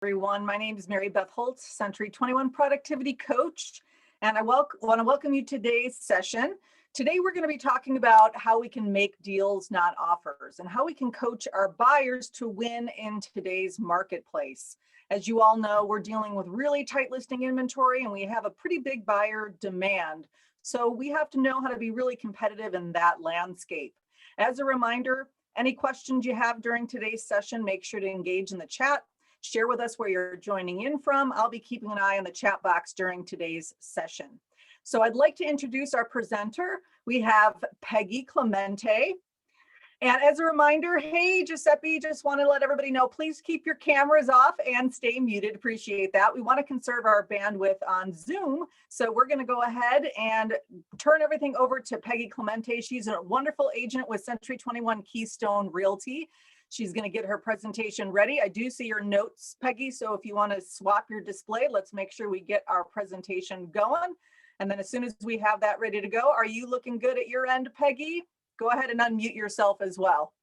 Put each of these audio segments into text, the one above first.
Everyone. My name is Mary Beth Holtz, Century 21 Productivity Coach, and I want to welcome you to today's session. Today, we're going to be talking about how we can make deals, not offers, and how we can coach our buyers to win in today's marketplace. As you all know, we're dealing with really tight listing inventory, and we have a pretty big buyer demand. So we have to know how to be really competitive in that landscape. As a reminder, any questions you have during today's session, make sure to engage in the chat. Share with us where you're joining in from. I'll be keeping an eye on the chat box during today's session. So I'd like to introduce our presenter. We have Peggy Clemente. And as a reminder, hey, Giuseppe, just want to let everybody know, please keep your cameras off and stay muted. Appreciate that. We want to conserve our bandwidth on Zoom. So we're going to go ahead and turn everything over to Peggy Clemente. She's a wonderful agent with Century 21 Keystone Realty. She's going to get her presentation ready. I do see your notes, Peggy, so if you want to swap your display, let's make sure we get our presentation going. And then as soon as we have that ready to go, are you looking good at your end, Peggy? Go ahead and unmute yourself as well.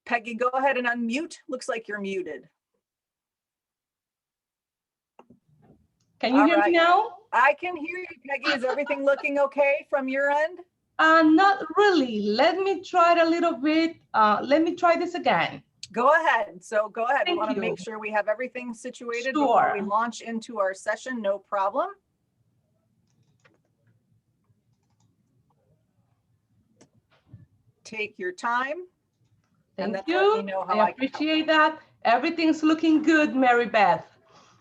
Peggy, go ahead and unmute. Looks like you're muted. Can you hear me now? I can hear you, Peggy. Is everything looking okay from your end? Not really. Let me try it a little bit. Let me try this again. Go ahead. So go ahead. We want to Thank you. make sure we have everything situated Sure. before we launch into our session. No problem. Take your time. Thank you. I appreciate that. Everything's looking good, Mary Beth.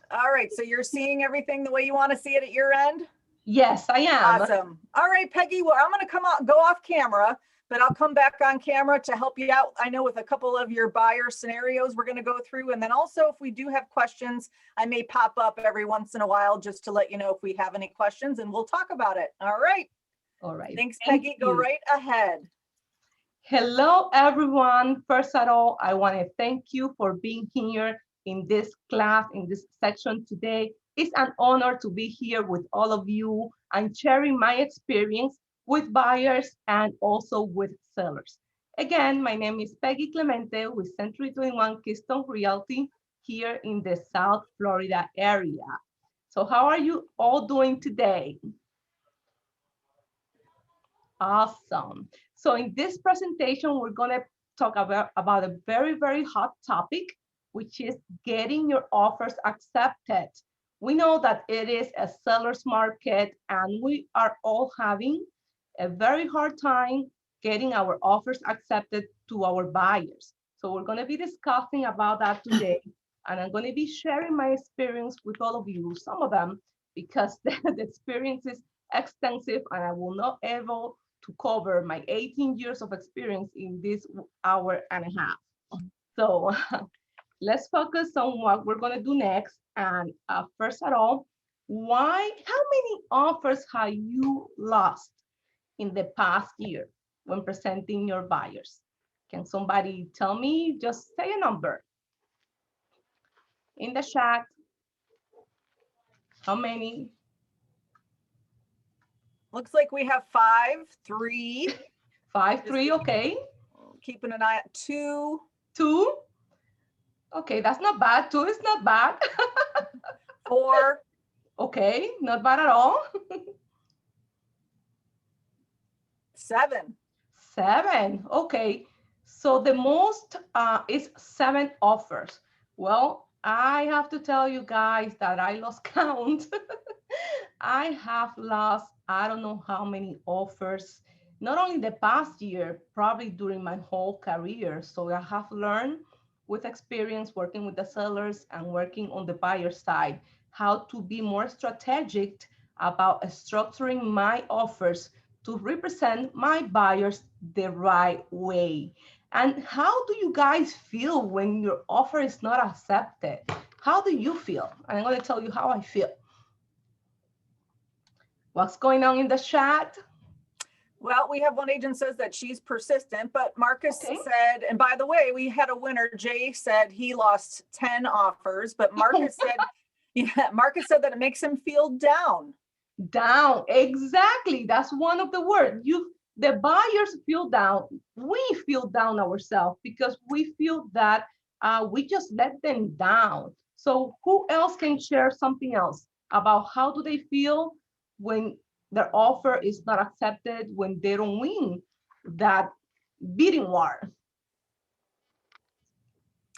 All right. So you're seeing everything the way you want to see it at your end? Yes, I am. Awesome. All right, Peggy. Well, I'm going to go off camera, but I'll come back on camera to help you out. I know with a couple of your buyer scenarios we're going to go through. And then also if we do have questions, I may pop up every once in a while just to let you know if we have any questions and we'll talk about it. All right. All right. Thanks, Peggy. Go right ahead. Hello, everyone. First of all, I want to thank you for being here in this class, in this section today. It's an honor to be here with all of you and sharing my experience with buyers and also with sellers. Again, my name is Peggy Clemente with Century 21 Keystone Realty here in the South Florida area. So how are you all doing today? Awesome. So in this presentation, we're going to talk about a very, very hot topic, which is getting your offers accepted. We know that it is a seller's market and we are all having a very hard time getting our offers accepted to our buyers. So we're going to be discussing about that today. And I'm going to be sharing my experience with all of you, some of them, because the experience is extensive and I will not able to cover my 18 years of experience in this hour and a half. So let's focus on what we're going to do next. And first of all, how many offers have you lost in the past year when presenting your buyers? Can somebody tell me? Just say a number in the chat. How many? Looks like we have 5, 3. 5, 3, okay. Keeping an eye at 2. 2. Okay, that's not bad. 2 is not bad. 4. Okay, not bad at all. 7. 7, okay. So the most is 7 offers. Well, I have to tell you guys that I lost count. I have lost, I don't know how many offers, not only the past year, probably during my whole career. So I have learned with experience working with the sellers and working on the buyer side, how to be more strategic about structuring my offers to represent my buyers the right way. And how do you guys feel when your offer is not accepted? How do you feel? And I'm going to tell you how I feel. What's going on in the chat? Well, we have one agent says that she's persistent, but Marcus said, and by the way, we had a winner. Jay said he lost 10 offers, but Marcus said, yeah, Marcus said that it makes him feel down. Down, exactly. That's one of the words. The buyers feel down. We feel down ourselves because we feel that we just let them down. So who else can share something else about how do they feel when their offer is not accepted, when they don't win that bidding war?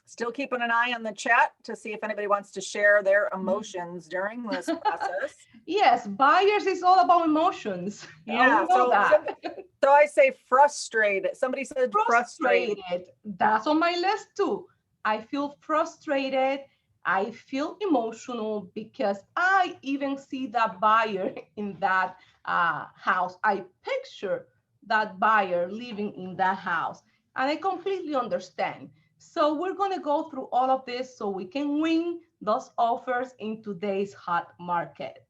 Still keeping an eye on the chat to see if anybody wants to share their emotions during this process. Yes, buyers is all about emotions. Yeah, We know that. So I say frustrated. Somebody said frustrated. That's on my list too. I feel frustrated. I feel emotional because I even see that buyer in that house. I picture that buyer living in that house, and I completely understand. So we're going to go through all of this so we can win those offers in today's hot market.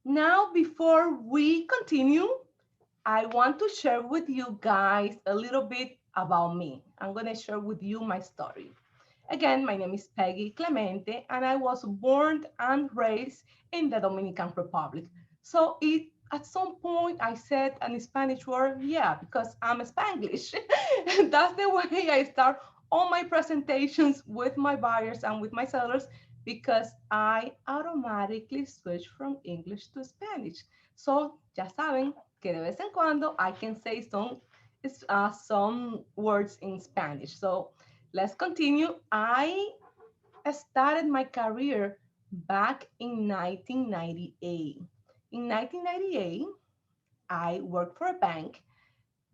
Now, before we continue, I want to share with you guys a little bit about me. I'm going to share with you my story. Again, my name is Peggy Clemente, and I was born and raised in the Dominican Republic. So at some point I said an Spanish word, yeah, because I'm Spanglish. And that's the way I start all my presentations with my buyers and with my sellers, because I automatically switch from English to Spanish. So ya saben que de vez en cuando I can say some words in Spanish. So let's continue. I started my career back in 1998. In 1998, I worked for a bank,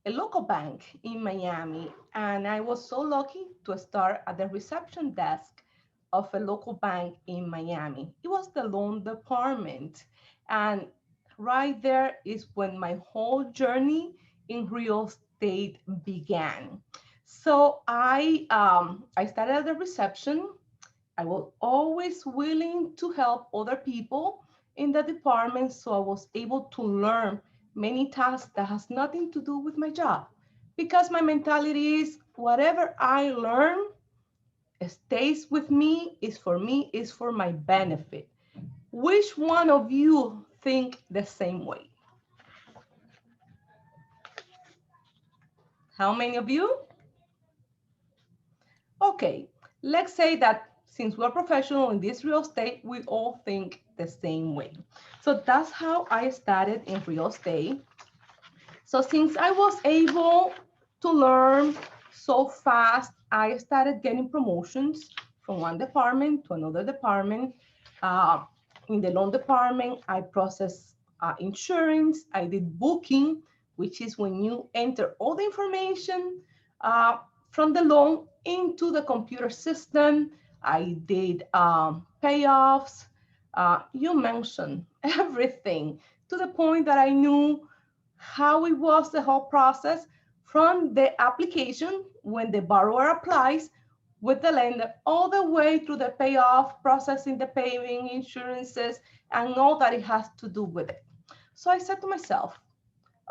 a local bank in Miami, and I was so lucky to start at the reception desk of a local bank in Miami. It was the loan department, and right there is when my whole journey in real estate began. So I started at the reception. I was always willing to help other people in the department, so I was able to learn many tasks that has nothing to do with my job, because my mentality is whatever I learn stays with me, is for my benefit. Which one of you think the same way? How many of you? Okay, let's say that since we're professional in this real estate, we all think the same way. So that's how I started in real estate. So since I was able to learn so fast, I started getting promotions from one department to another department. Uh, in the loan department, I processed insurance. I did booking, which is when you enter all the information uh, from the loan into the computer system. I did payoffs. You mentioned everything, to the point that I knew how it was the whole process from the application when the borrower applies with the lender all the way through the payoff, processing the paying, insurances, and all that it has to do with it. So I said to myself,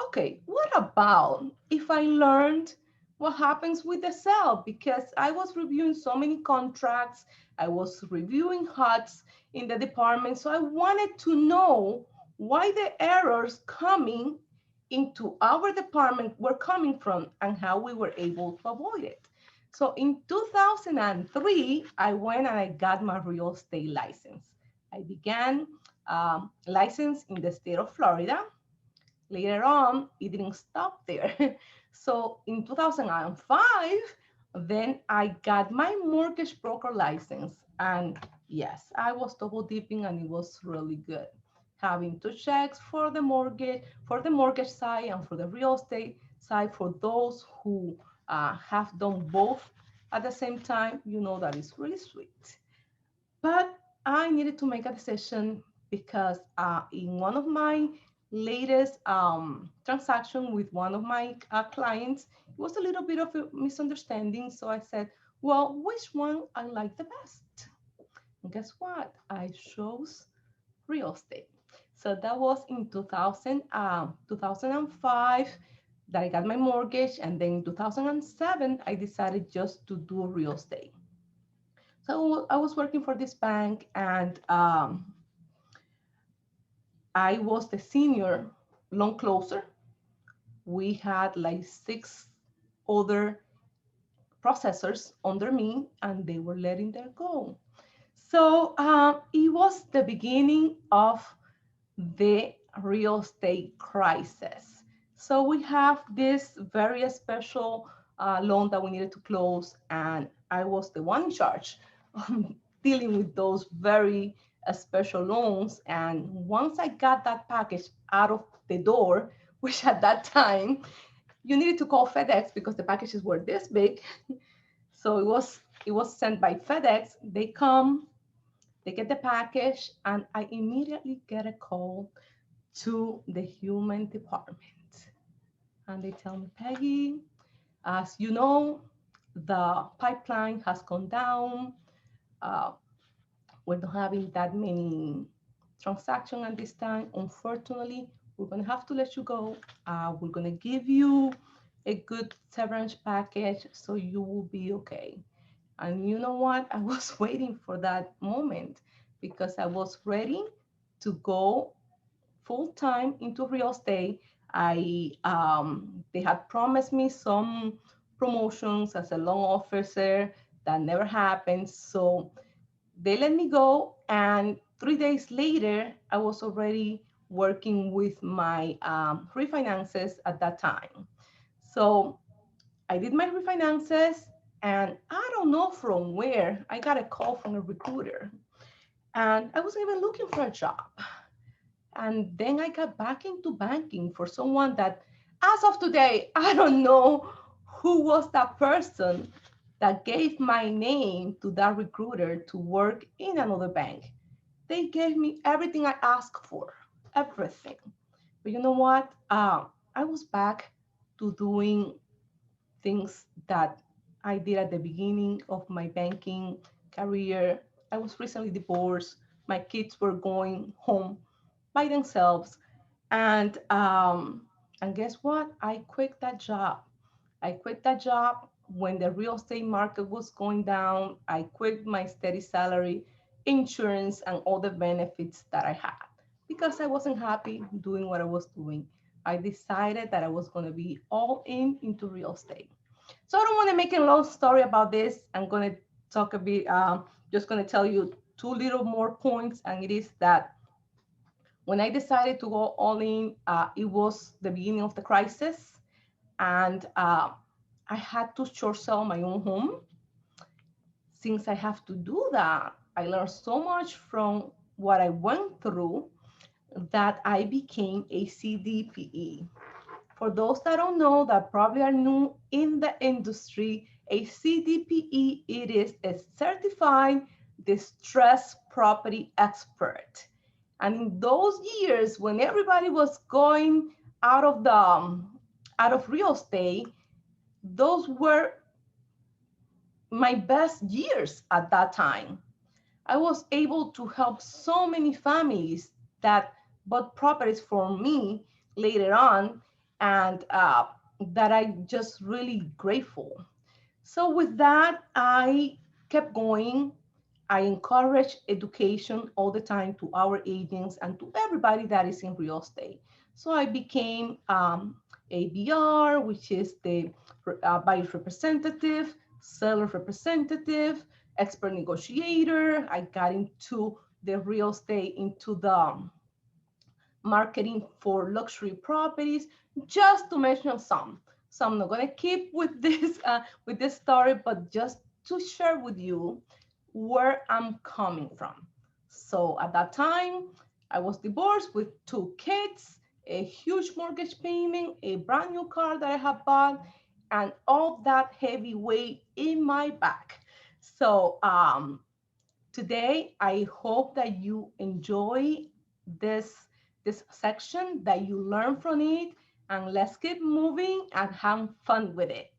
okay, what about if I learned what happens with the sale? Because I was reviewing so many contracts, I was reviewing HUDs in the department. So I wanted to know why the errors coming into our department were coming from and how we were able to avoid it. So in 2003, I went and I got my real estate license. I began license in the state of Florida. Later on, it didn't stop there. So in 2005, then I got my mortgage broker license. And yes, I was double dipping and it was really good. Having two checks for the mortgage side and for the real estate side. For those who have done both at the same time, you know that it's really sweet. But I needed to make a decision because in one of my latest transaction with one of my clients, it was a little bit of a misunderstanding. So I said, well, which one I like the best? And guess what? I chose real estate. So that was in 2005 that I got my mortgage. And then in 2007, I decided just to do real estate. So I was working for this bank, and I was the senior loan closer. We had like 6 other processors under me, and they were letting them go. So it was the beginning of the real estate crisis. So we have this very special loan that we needed to close, and I was the one in charge dealing with those very special loans. And once I got that package out of the door, which at that time you needed to call FedEx because the packages were this big. So it was sent by FedEx. They come, they get the package, and I immediately get a call to the human department. And they tell me, Peggy, as you know, the pipeline has gone down. Uh, we're not having that many transactions at this time. Unfortunately, we're going to have to let you go. We're going to give you a good severance package so you will be okay. And you know what? I was waiting for that moment because I was ready to go full time into real estate. They had promised me some promotions as a loan officer that never happened. So they let me go, and 3 days later, I was already working with my refinances at that time. So I did my refinances, and I don't know from where I got a call from a recruiter, and I wasn't even looking for a job. And then I got back into banking for someone that, as of today, I don't know who was that person that gave my name to that recruiter to work in another bank. They gave me everything I asked for, everything. But you know what? I was back to doing things that I did at the beginning of my banking career. I was recently divorced. My kids were going home by themselves. And guess what? I quit that job. I quit that job when the real estate market was going down. I quit my steady salary, insurance, and all the benefits that I had because I wasn't happy doing what I was doing. I decided that I was going to be all in into real estate. So I don't want to make a long story about this. I'm going to talk a bit, just going to tell you two little more points, and it is that when I decided to go all in, it was the beginning of the crisis, and I had to short sell my own home. Since I have to do that, I learned so much from what I went through that I became a CDPE. For those that don't know, that probably are new in the industry, a CDPE, it is a certified distressed property expert. And in those years, when everybody was going out of real estate, those were my best years at that time. I was able to help so many families that bought properties for me later on, and that I just really grateful. So with that, I kept going. I encourage education all the time to our agents and to everybody that is in real estate. So I became ABR, which is the buyer's representative, seller representative, expert negotiator. I got into the real estate, into the marketing for luxury properties, just to mention some. So I'm not gonna keep with this story, but just to share with you where I'm coming from. So at that time, I was divorced with two kids, a huge mortgage payment, a brand new car that I had bought, and all that heavy weight in my back. So today, I hope that you enjoy this section, that you learn from it, and let's keep moving and have fun with it.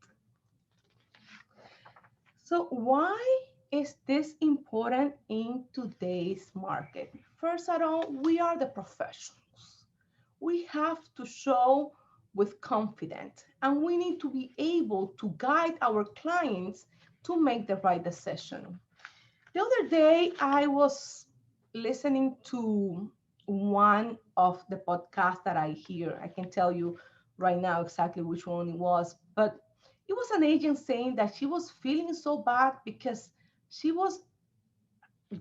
So why is this important in today's market? First of all, we are the professionals. We have to show with confidence, and we need to be able to guide our clients to make the right decision. The other day, I was listening to one of the podcasts that I hear. I can tell you right now exactly which one it was, but it was an agent saying that she was feeling so bad because she was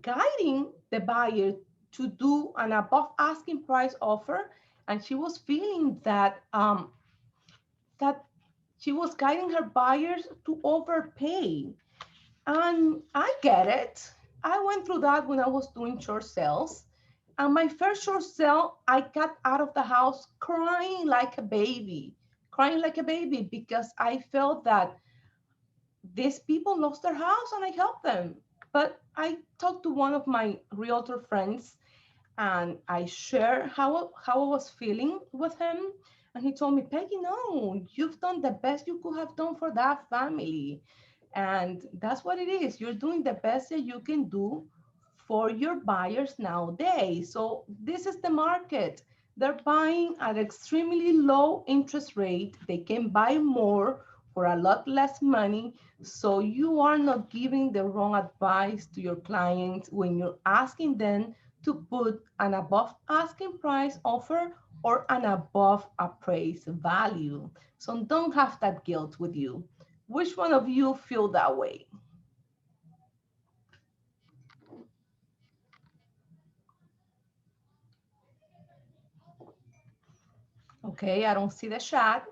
guiding the buyer to do an above asking price offer, and she was feeling that that she was guiding her buyers to overpay. And I get it. I went through that when I was doing short sales. And my first short sale, I got out of the house crying like a baby because I felt that these people lost their house and I helped them. But I talked to one of my realtor friends and I shared how I was feeling with him. And he told me, Peggy, no, you've done the best you could have done for that family. And that's what it is. You're doing the best that you can do for your buyers nowadays. So this is the market. They're buying at extremely low interest rate. They can buy more for a lot less money. So you are not giving the wrong advice to your clients when you're asking them to put an above asking price offer or an above appraised value. So don't have that guilt with you. Which one of you feel that way? Okay, I don't see the chat,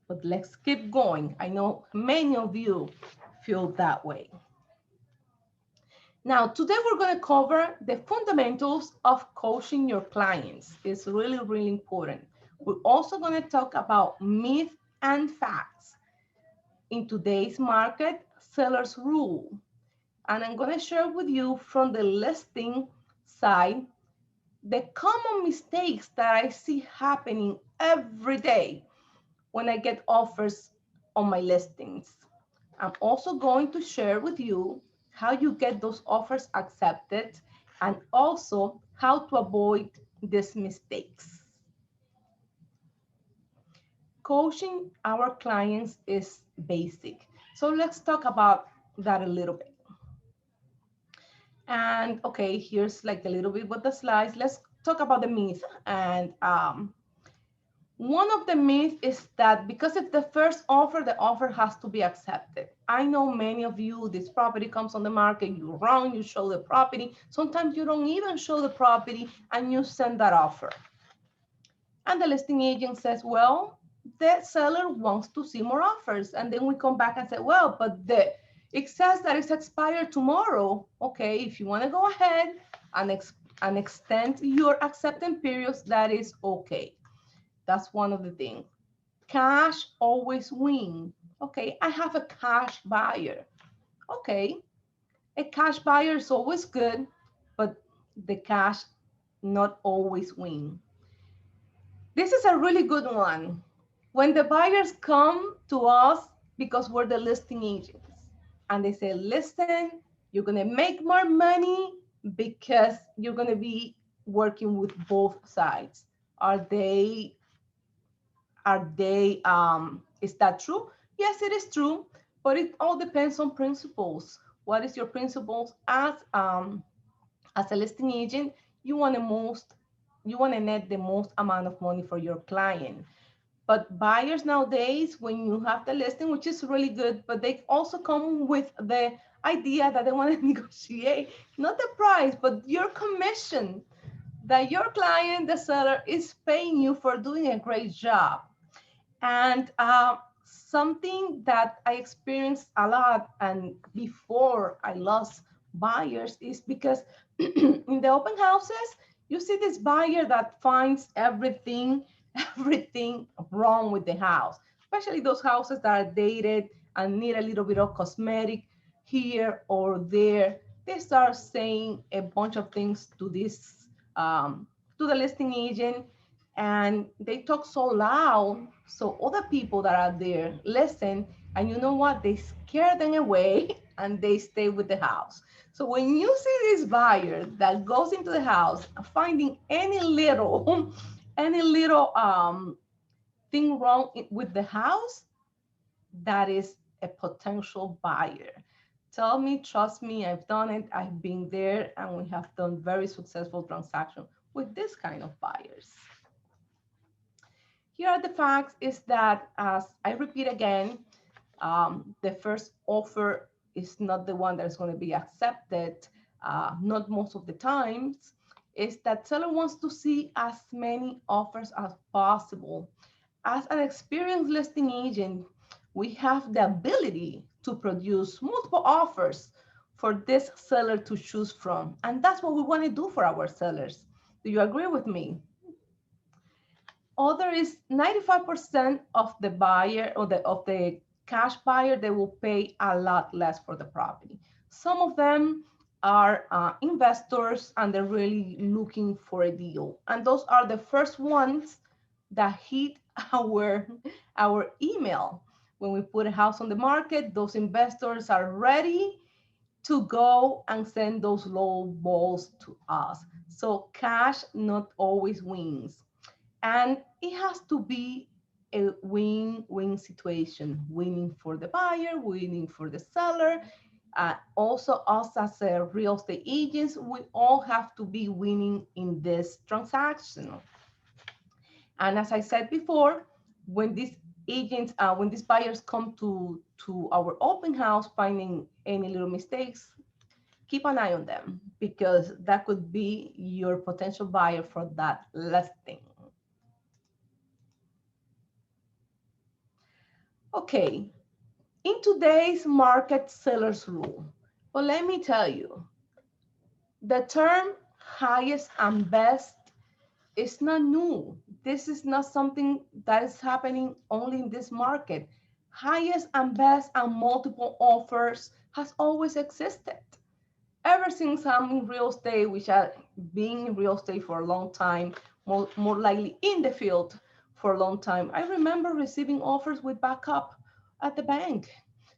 but let's keep going. I know many of you feel that way. Now, today we're going to cover the fundamentals of coaching your clients. It's really, really important. We're also going to talk about myth and facts. In today's market, sellers rule. And I'm going to share with you from the listing side the common mistakes that I see happening every day when I get offers on my listings. I'm also going to share with you how you get those offers accepted and also how to avoid these mistakes. Coaching our clients is basic. So let's talk about that a little bit. And okay, here's like a little bit with the slides. Let's talk about the myth. And one of the myths is that because it's the first offer, the offer has to be accepted. I know many of you, this property comes on the market, you run, you show the property. Sometimes you don't even show the property and you send that offer. And the listing agent says, well, the seller wants to see more offers. And then we come back and say, well, but it says that it's expired tomorrow. Okay, if you want to go ahead and extend your acceptance periods, that is okay. That's one of the things. Cash always win. Okay, I have a cash buyer. Okay, a cash buyer is always good, but the cash not always win. This is a really good one. When the buyers come to us because we're the listing agents and they say, listen, you're going to make more money because you're going to be working with both sides. Are they is that true? Yes, it is true, but it all depends on principles. What is your principles as a listing agent? You want to net the most amount of money for your client. But buyers nowadays, when you have the listing, which is really good, but they also come with the idea that they want to negotiate not the price, but your commission, that your client, the seller, is paying you for doing a great job. And something that I experienced a lot and before I lost buyers is because in the open houses, you see this buyer that finds everything wrong with the house, especially those houses that are dated and need a little bit of cosmetic here or there. They start saying a bunch of things to to the listing agent, and they talk so loud so other people that are there listen, and you know what, they scare them away and they stay with the house. So when you see this buyer that goes into the house finding any little thing wrong with the house, that is a potential buyer. Tell me, trust me, I've done it, I've been there, and we have done very successful transactions with this kind of buyers. Here are the facts is that, as I repeat again, the first offer is not the one that's going to be accepted, not most of the times, is that seller wants to see as many offers as possible. As an experienced listing agent, we have the ability to produce multiple offers for this seller to choose from. And that's what we want to do for our sellers. Do you agree with me? Other is 95% of the buyer or of the cash buyer, they will pay a lot less for the property. Some of them are investors and they're really looking for a deal. And those are the first ones that hit our email. When we put a house on the market, those investors are ready to go and send those low balls to us. So cash not always wins. And it has to be a win-win situation, winning for the buyer, winning for the seller. Also, us as a real estate agents, we all have to be winning in this transaction. And as I said before, when these agents, when these buyers come to our open house finding any little mistakes, keep an eye on them because that could be your potential buyer for that listing. Okay, in today's market seller's rule, well, let me tell you, the term highest and best is not new. This is not something that is happening only in this market. Highest and best and multiple offers has always existed. Ever since I'm in real estate, which I've been in real estate for a long time, more likely in the field for a long time, I remember receiving offers with backup at the bank.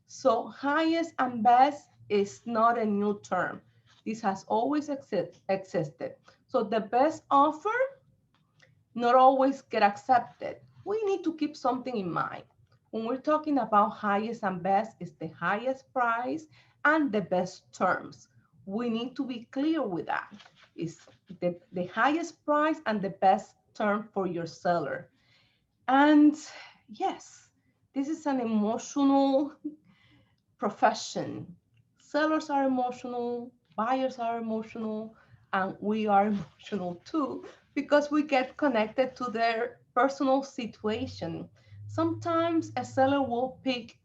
So highest and best is not a new term. This has always existed. So the best offer not always get accepted. We need to keep something in mind. When we're talking about highest and best, it's the highest price and the best terms. We need to be clear with that. It's the highest price and the best term for your seller. And yes, this is an emotional profession. Sellers are emotional, buyers are emotional, and we are emotional too because we get connected to their personal situation. Sometimes a seller will pick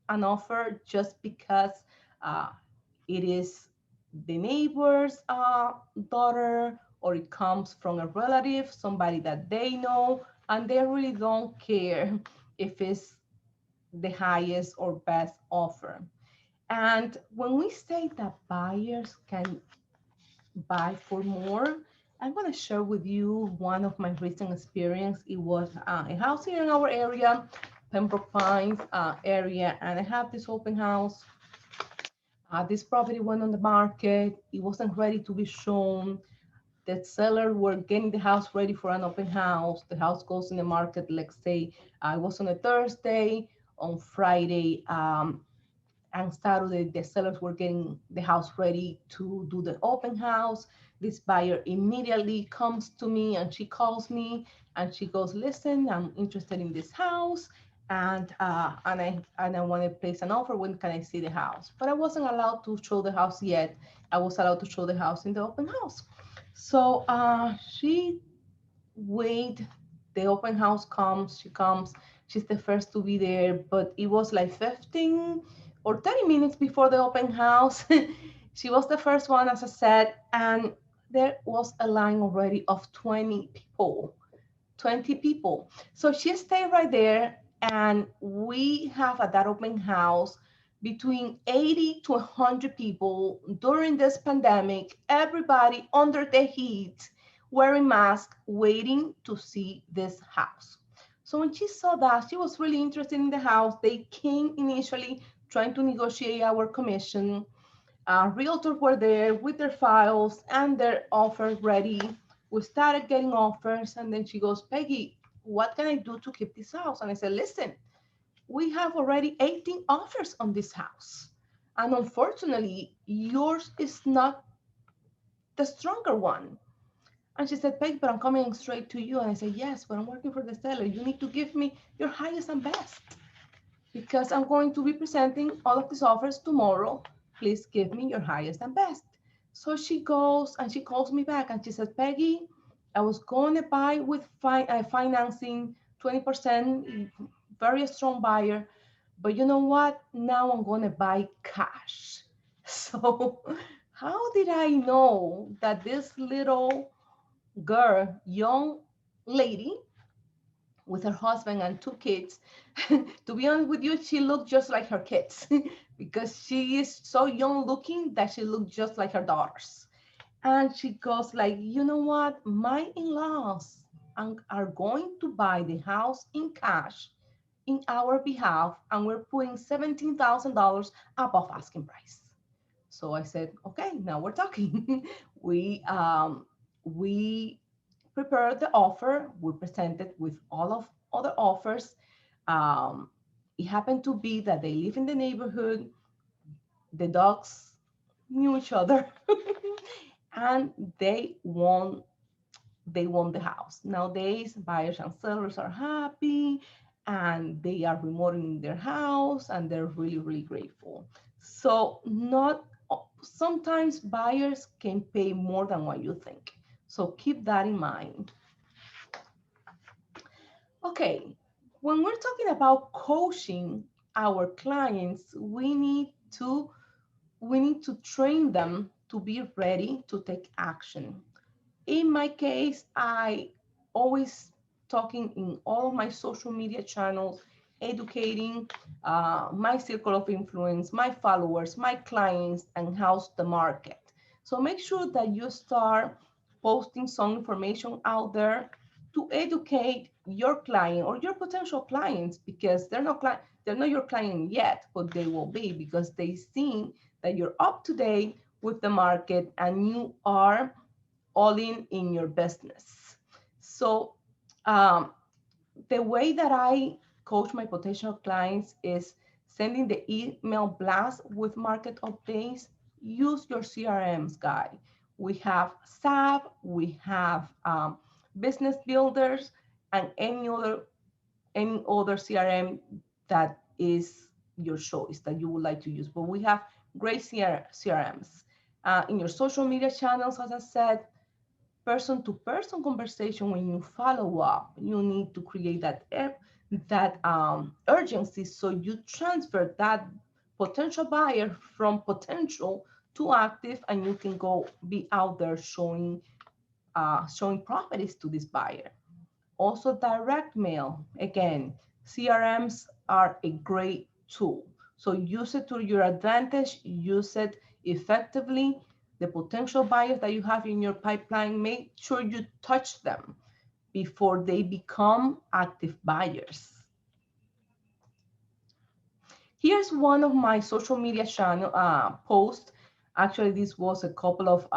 an offer just because uh, it is the neighbor's daughter or it comes from a relative, somebody that they know, and they really don't care if it's the highest or best offer. And when we say that buyers can buy for more, I'm going to share with you one of my recent experience. It was a house here in our area, Pembroke Pines area, and I have this open house. This property went on the market. It wasn't ready to be shown. The seller were getting the house ready for an open house. The house goes in the market, let's say it was on a Thursday. On Friday, and Saturday, the sellers were getting the house ready to do the open house. This buyer immediately comes to me and she calls me and she goes, "Listen, I'm interested in this house, and I want to place an offer. When can I see the house?" But I wasn't allowed to show the house yet. I was allowed to show the house in the open house. So she wait. The open house comes. She comes. She's the first to be there, but it was like 15 or 30 minutes before the open house. She was the first one, as I said, and there was a line already of 20 people. 20 people. So she stayed right there, and we have at that open house between 80 to 100 people during this pandemic, everybody under the heat, wearing masks, waiting to see this house. So when she saw that, she was really interested in the house. They came initially trying to negotiate our commission. Realtors were there with their files and their offers ready. We started getting offers, and then she goes, "Peggy, what can I do to keep this house?" And I said, "Listen, we have already 18 offers on this house. And unfortunately, yours is not the stronger one. And she said, Peg, but I'm coming straight to you. And I said, yes, but I'm working for the seller. You need to give me your highest and best because I'm going to be presenting all of these offers tomorrow. Please give me your highest and best. So she goes and she calls me back and she says, Peggy, I was going to buy with financing 20%, very strong buyer. But you know what? Now I'm going to buy cash. So how did I know that this little girl, young lady with her husband and two kids, to be honest with you, she looked just like her kids because she is so young looking that she looked just like her daughters. And she goes like, you know what? My in-laws are going to buy the house in cash in our behalf, and we're putting $17,000 above asking price. So I said, okay, now we're talking. We prepared the offer. We presented with all of other offers. Um, it happened to be that they live in the neighborhood. The dogs knew each other, and they won the house. Nowadays, buyers and sellers are happy and they are remodeling their house and they're really, really grateful. So not sometimes buyers can pay more than what you think. So keep that in mind. Okay, when we're talking about coaching our clients, we need to train them to be ready to take action. In my case, I always talking in all of my social media channels, educating my circle of influence, my followers, my clients, and how's the market. So make sure that you start posting some information out there to educate your client or your potential clients because they're not your client yet, but they will be because they see that you're up to date with the market and you are all in your business. So um, the way that I coach my potential clients is sending the email blast with market updates. Use your CRMs, guy. We have SAP, we have business builders, and any other CRM that is your choice that you would like to use. But we have great CRMs. In your social media channels, as I said, person-to-person conversation, when you follow up, you need to create that urgency, so you transfer that potential buyer from potential to active, and you can go be out there showing properties to this buyer. Also, direct mail. Again, CRMs are a great tool. So use it to your advantage, use it effectively. The potential buyers that you have in your pipeline, make sure you touch them before they become active buyers. Here's one of my social media channel posts. Actually, this was a couple of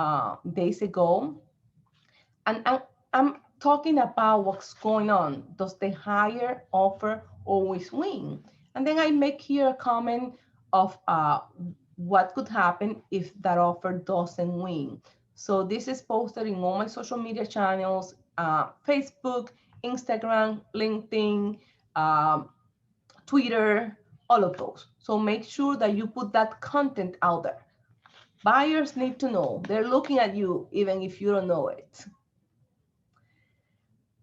days ago. And I'm talking about what's going on. Does the higher offer always win? And then I make here a comment of what could happen if that offer doesn't win. So this is posted in all my social media channels, Facebook, Instagram, LinkedIn, Twitter, all of those. So make sure that you put that content out there. Buyers need to know. They're looking at you even if you don't know it.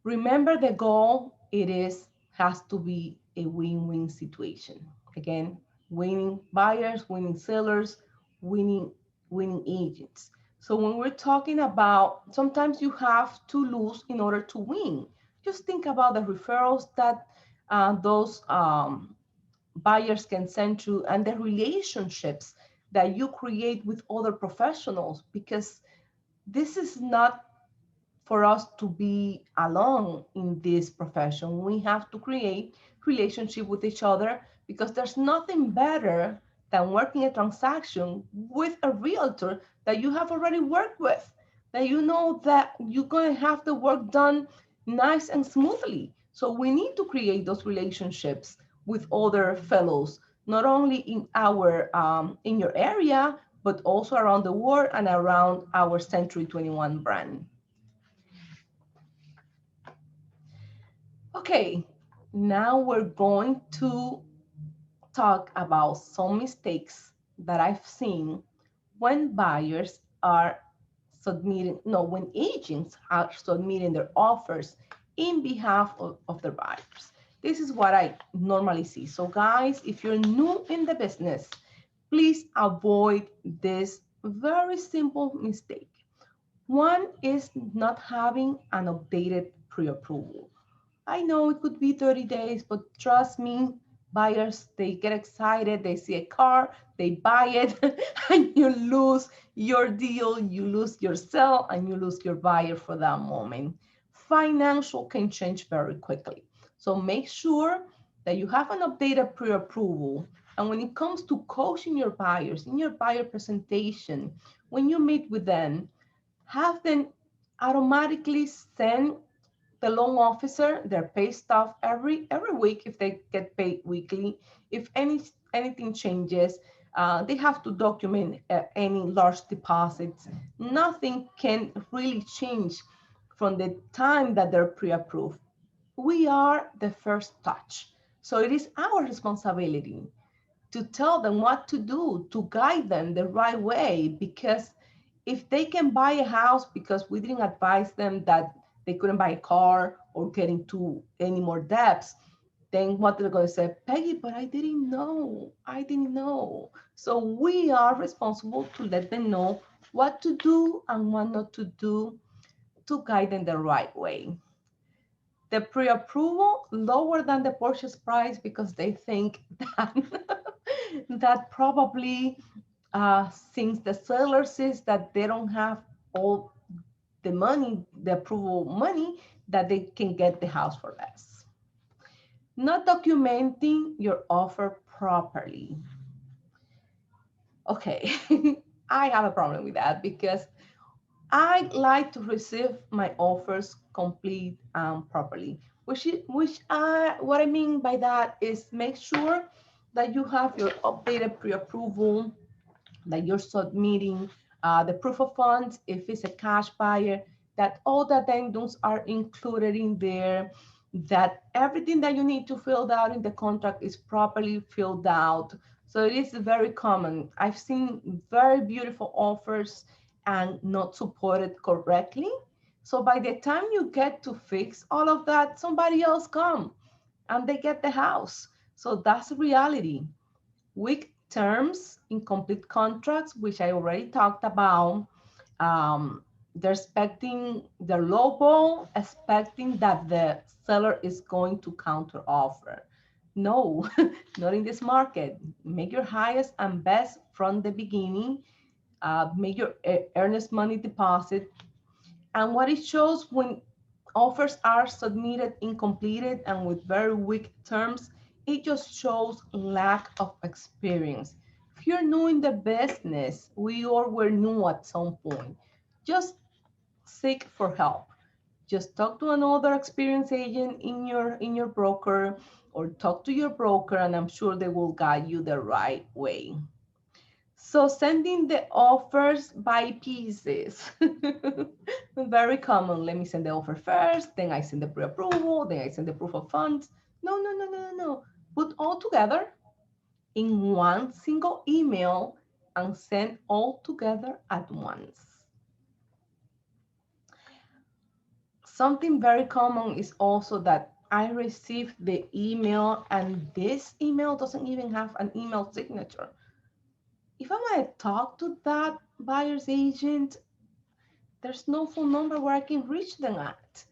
Remember the goal, has to be a win-win situation. Again, winning buyers, winning sellers, winning agents. So when we're talking about, sometimes you have to lose in order to win. Just think about the referrals that those buyers can send you and the relationships that you create with other professionals, because this is not for us to be alone in this profession. We have to create relationship with each other, because there's nothing better than working a transaction with a realtor that you have already worked with, that you know that you're going to have the work done nice and smoothly. So we need to create those relationships with other fellows, not only in your area, but also around the world and around our Century 21 brand. Okay, now we're going to talk about some mistakes that I've seen when buyers are submitting, no, when agents are submitting their offers in behalf of their buyers. This is what I normally see. So guys, if you're new in the business, please avoid this very simple mistake. One is not having an updated pre-approval. I know it could be 30 days, but trust me, buyers, they get excited, they see a car, they buy it, and you lose your deal, you lose your sale, and you lose your buyer for that moment. Financial can change very quickly. So make sure that you have an updated pre-approval. And when it comes to coaching your buyers in your buyer presentation, when you meet with them, have them automatically send the loan officer their pay stuff every week if they get paid weekly. If anything changes, they have to document any large deposits. Nothing can really change from the time that they're pre-approved. We are the first touch, so it is our responsibility to tell them what to do, to guide them the right way. Because if they can buy a house because we didn't advise them that they couldn't buy a car or get into any more debts, then what they're going to say, Peggy, but I didn't know. I didn't know. So we are responsible to let them know what to do and what not to do to guide them the right way. The pre-approval lower than the purchase price because they think that that probably since the seller says that they don't have all the money, the approval money, that they can get the house for less. Not documenting your offer properly. Okay, I have a problem with that because I like to receive my offers complete and properly. What I mean by that is make sure that you have your updated pre-approval, that you're submitting the proof of funds, if it's a cash buyer, that all the addendums are included in there, that everything that you need to fill out in the contract is properly filled out. So it is very common. I've seen very beautiful offers and not supported correctly. So by the time you get to fix all of that, somebody else come and they get the house. So that's reality. Weak terms, incomplete contracts, which I already talked about. They're expecting their lowball, expecting that the seller is going to counter offer. No, not in this market. Make your highest and best from the beginning. Make your earnest money deposit. And what it shows when offers are submitted incompleted and with very weak terms, it just shows lack of experience. If you're new in the business, we all were new at some point, just seek for help. Just talk to another experienced agent in your broker, or talk to your broker, and I'm sure they will guide you the right way. So sending the offers by pieces. Very common. Let me send the offer first, then I send the pre-approval, then I send the proof of funds. No, no, no, no, no, no. Put all together in one single email and send all together at once. Something very common is also that I received the email and this email doesn't even have an email signature. If I want to talk to that buyer's agent, there's no phone number where I can reach them at.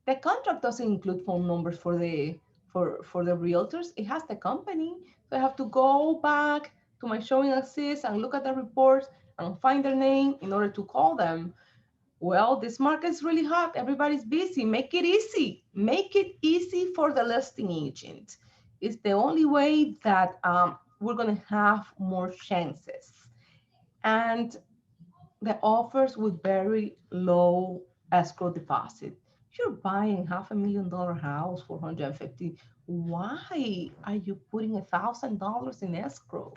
The contract doesn't include phone numbers for the realtors. It has the company. So I have to go back to my showing assist and look at the reports and find their name in order to call them. Well, this market is really hot. Everybody's busy. Make it easy. Make it easy for the listing agent. It's the only way that we're going to have more chances. And the offers with very low escrow deposit. If you're buying $500,000 house for 150, why are you putting $1,000 in escrow?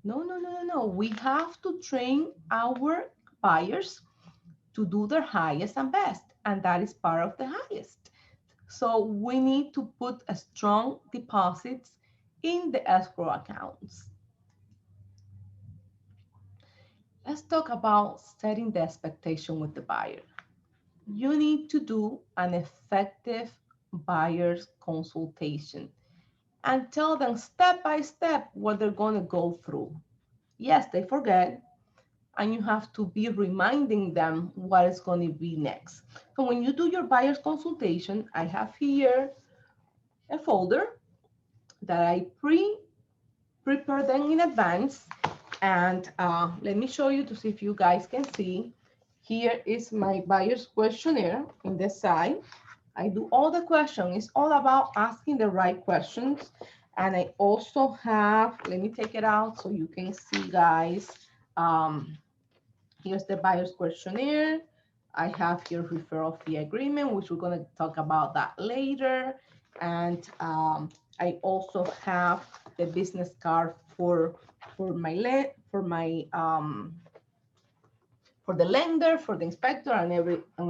No, no, no, no, no. We have to train our buyers to do their highest and best, and that is part of the highest. So we need to put a strong deposits in the escrow accounts. Let's talk about setting the expectation with the buyer. You need to do an effective buyer's consultation and tell them step by step what they're going to go through. Yes, they forget, and you have to be reminding them what is going to be next. So when you do your buyer's consultation, I have here a folder that I prepare them in advance. And let me show you to see if you guys can see. Here is my buyer's questionnaire in the side. I do all the questions. It's all about asking the right questions. And I also have, let me take it out so you can see, guys. Here's the buyer's questionnaire. I have here referral fee agreement, which we're going to talk about that later. And I also have the business card for my for the lender, for the inspector, and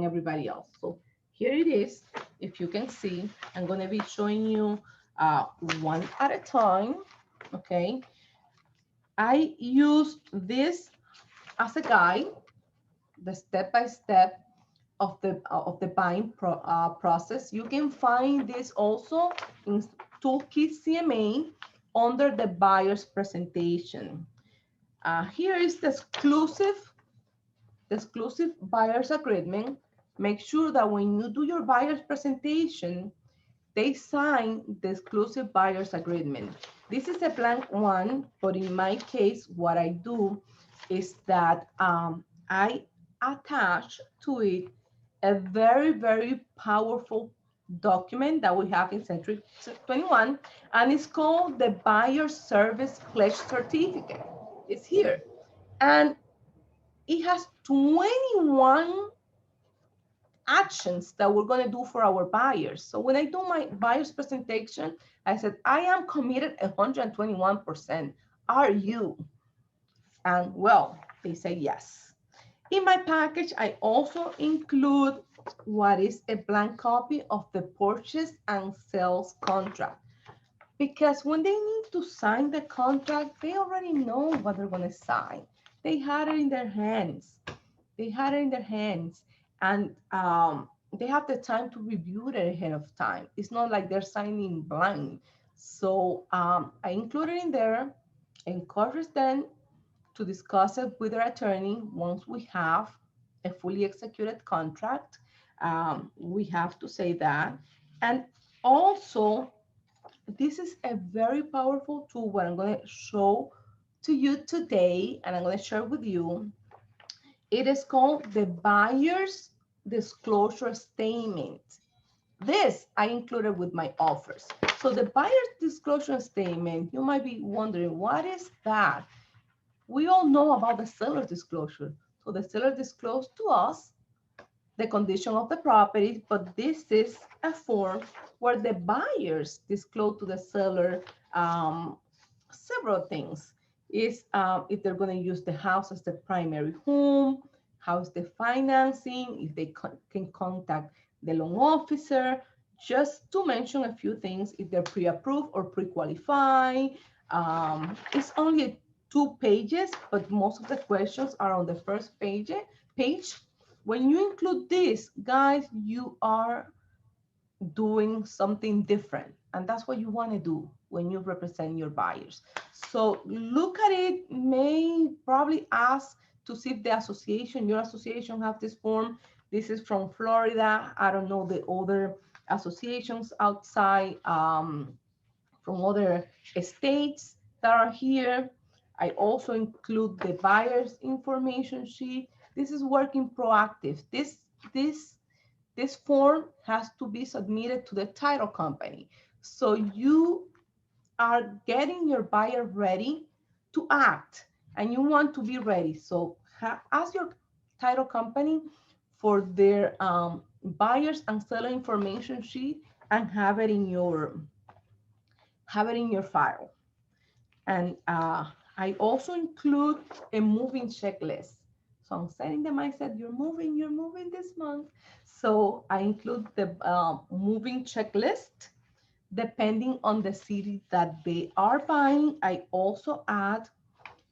everybody else. So here it is. If you can see, I'm going to be showing you one at a time. Okay. I used this as a guide, the step-by-step of the buying process. You can find this also in Toolkit CMA under the buyer's presentation. Here is the exclusive buyer's agreement. Make sure that when you do your buyer's presentation, they sign the exclusive buyer's agreement. This is a blank one, but in my case, what I do is that I attach to it a very, very powerful document that we have in Century 21, and it's called the Buyer Service Pledge Certificate. It's here. And it has 21 actions that we're going to do for our buyers. So when I do my buyer's presentation, I said, I am committed 121%. Are you? And well, they say yes. In my package, I also include what is a blank copy of the purchase and sales contract. Because when they need to sign the contract, they already know what they're going to sign. They had it in their hands. They had it in their hands, and they have the time to review it ahead of time. It's not like they're signing blind. So I included in there, encourage them to discuss it with their attorney once we have a fully executed contract. We have to say that. And also, this is a very powerful tool what I'm going to show to you today, and I'm going to share with you. It is called the buyer's disclosure statement. This I included with my offers. So the buyer's disclosure statement, you might be wondering, what is that? We all know about the seller's disclosure. So the seller disclosed to us the condition of the property, but this is a form where the buyers disclose to the seller several things. Is if they're going to use the house as the primary home, how's the financing, if they can contact the loan officer, just to mention a few things, if they're pre-approved or pre-qualify. It's only 2 pages, but most of the questions are on the first page. When you include this, guys, you are doing something different. And that's what you want to do when you represent your buyers. So look at it, may probably ask to see if the association, your association have this form. This is from Florida. I don't know the other associations outside from other states that are here. I also include the buyer's information sheet. This is working proactive. This form has to be submitted to the title company. So you are getting your buyer ready to act, and you want to be ready. So ask your title company for their buyers and seller information sheet and have it in your file. And I also include a moving checklist. So I'm setting the mindset, you're moving this month. So I include the moving checklist. Depending on the city that they are buying, I also add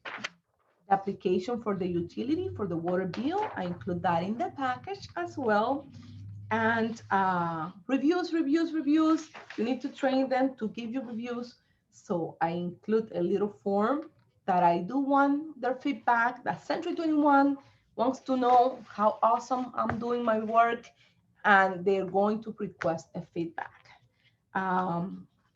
the application for the utility, for the water bill. I include that in the package as well. And reviews. You need to train them to give you reviews. So I include a little form that I do want their feedback. That Century 21 wants to know how awesome I'm doing my work, and they're going to request a feedback.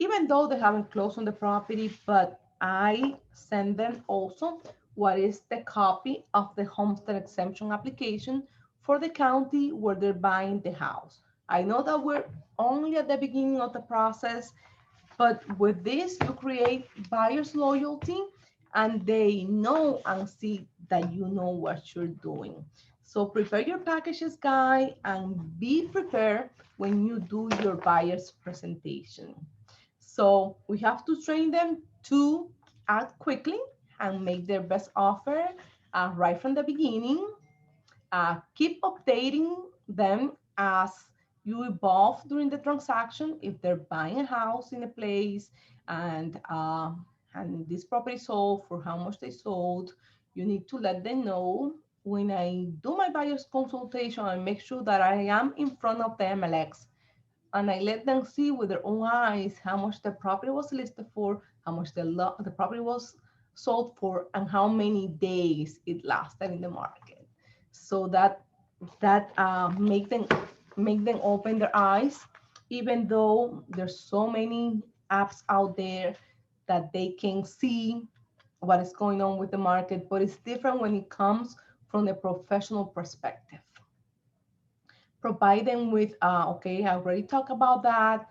Even though they haven't closed on the property, but I send them also what is the copy of the homestead exemption application for the county where they're buying the house. I know that we're only at the beginning of the process, but with this, you create buyer's loyalty and they know and see that you know what you're doing. So prepare your packages, guy, and be prepared when you do your buyer's presentation. So we have to train them to act quickly and make their best offer right from the beginning. Keep updating them as you evolve during the transaction. If they're buying a house in a place and this property sold for how much they sold, you need to let them know. When I do my buyer's consultation, I make sure that I am in front of the MLX and I let them see with their own eyes how much the property was listed for, how much the property was sold for, and how many days it lasted in the market. So that make them open their eyes, even though there's so many apps out there that they can see what is going on with the market, but it's different when it comes from the professional perspective. Provide them with, okay, I already talked about that.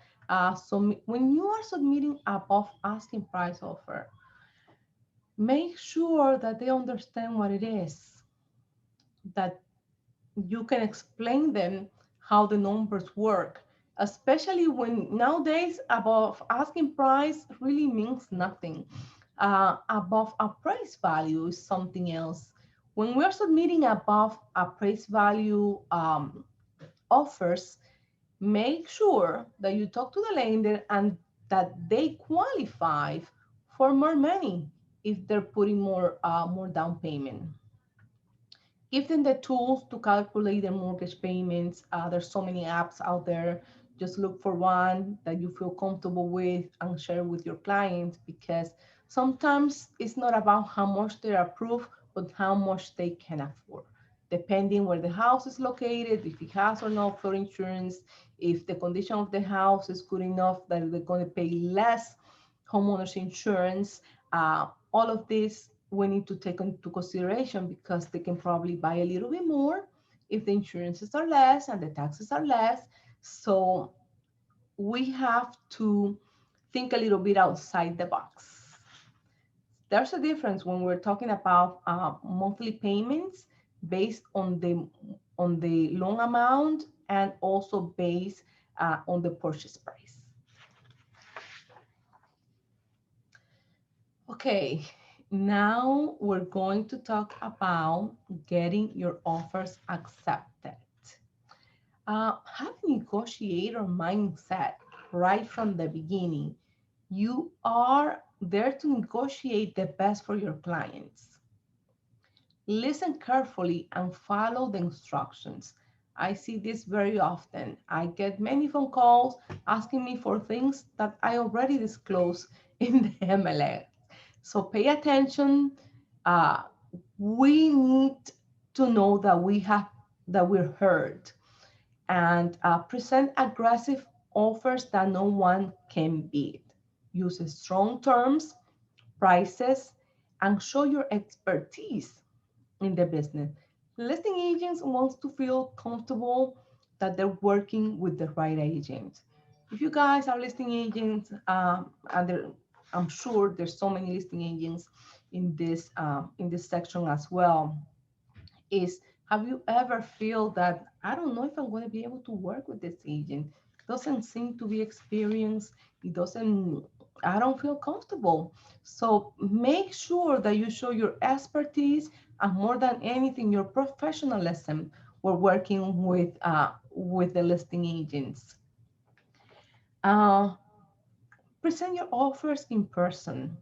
So when you are submitting above asking price offer, make sure that they understand what it is, that you can explain them how the numbers work, especially when nowadays above asking price really means nothing. Above appraised value is something else. When we're submitting above appraised value offers, make sure that you talk to the lender and that they qualify for more money if they're putting more down payment. Give them the tools to calculate their mortgage payments. There's so many apps out there. Just look for one that you feel comfortable with and share with your clients, because sometimes it's not about how much they're approved, but how much they can afford. Depending where the house is located, if it has or not flood insurance, if the condition of the house is good enough that they're going to pay less homeowners insurance. All of this we need to take into consideration, because they can probably buy a little bit more if the insurances are less and the taxes are less. So we have to think a little bit outside the box. There's a difference when we're talking about monthly payments based on the loan amount, and also based on the purchase price. Okay, now we're going to talk about getting your offers accepted. Have a negotiator mindset right from the beginning. You are there to negotiate the best for your clients. Listen carefully and follow the instructions. I see this very often. I get many phone calls asking me for things that I already disclosed in the MLS. So pay attention. Uh, we need to know that we're heard, and present aggressive offers that no one can beat. Use strong terms, prices, and show your expertise in the business. Listing agents wants to feel comfortable that they're working with the right agent. If you guys are listing agents, I'm sure there's so many listing agents in this section as well. Is, have you ever feel that I don't know if I'm going to be able to work with this agent? Doesn't seem to be experienced. It doesn't. I don't feel comfortable. So make sure that you show your expertise and more than anything, your professionalism. We're working with the listing agents. Uh, Present your offers in person.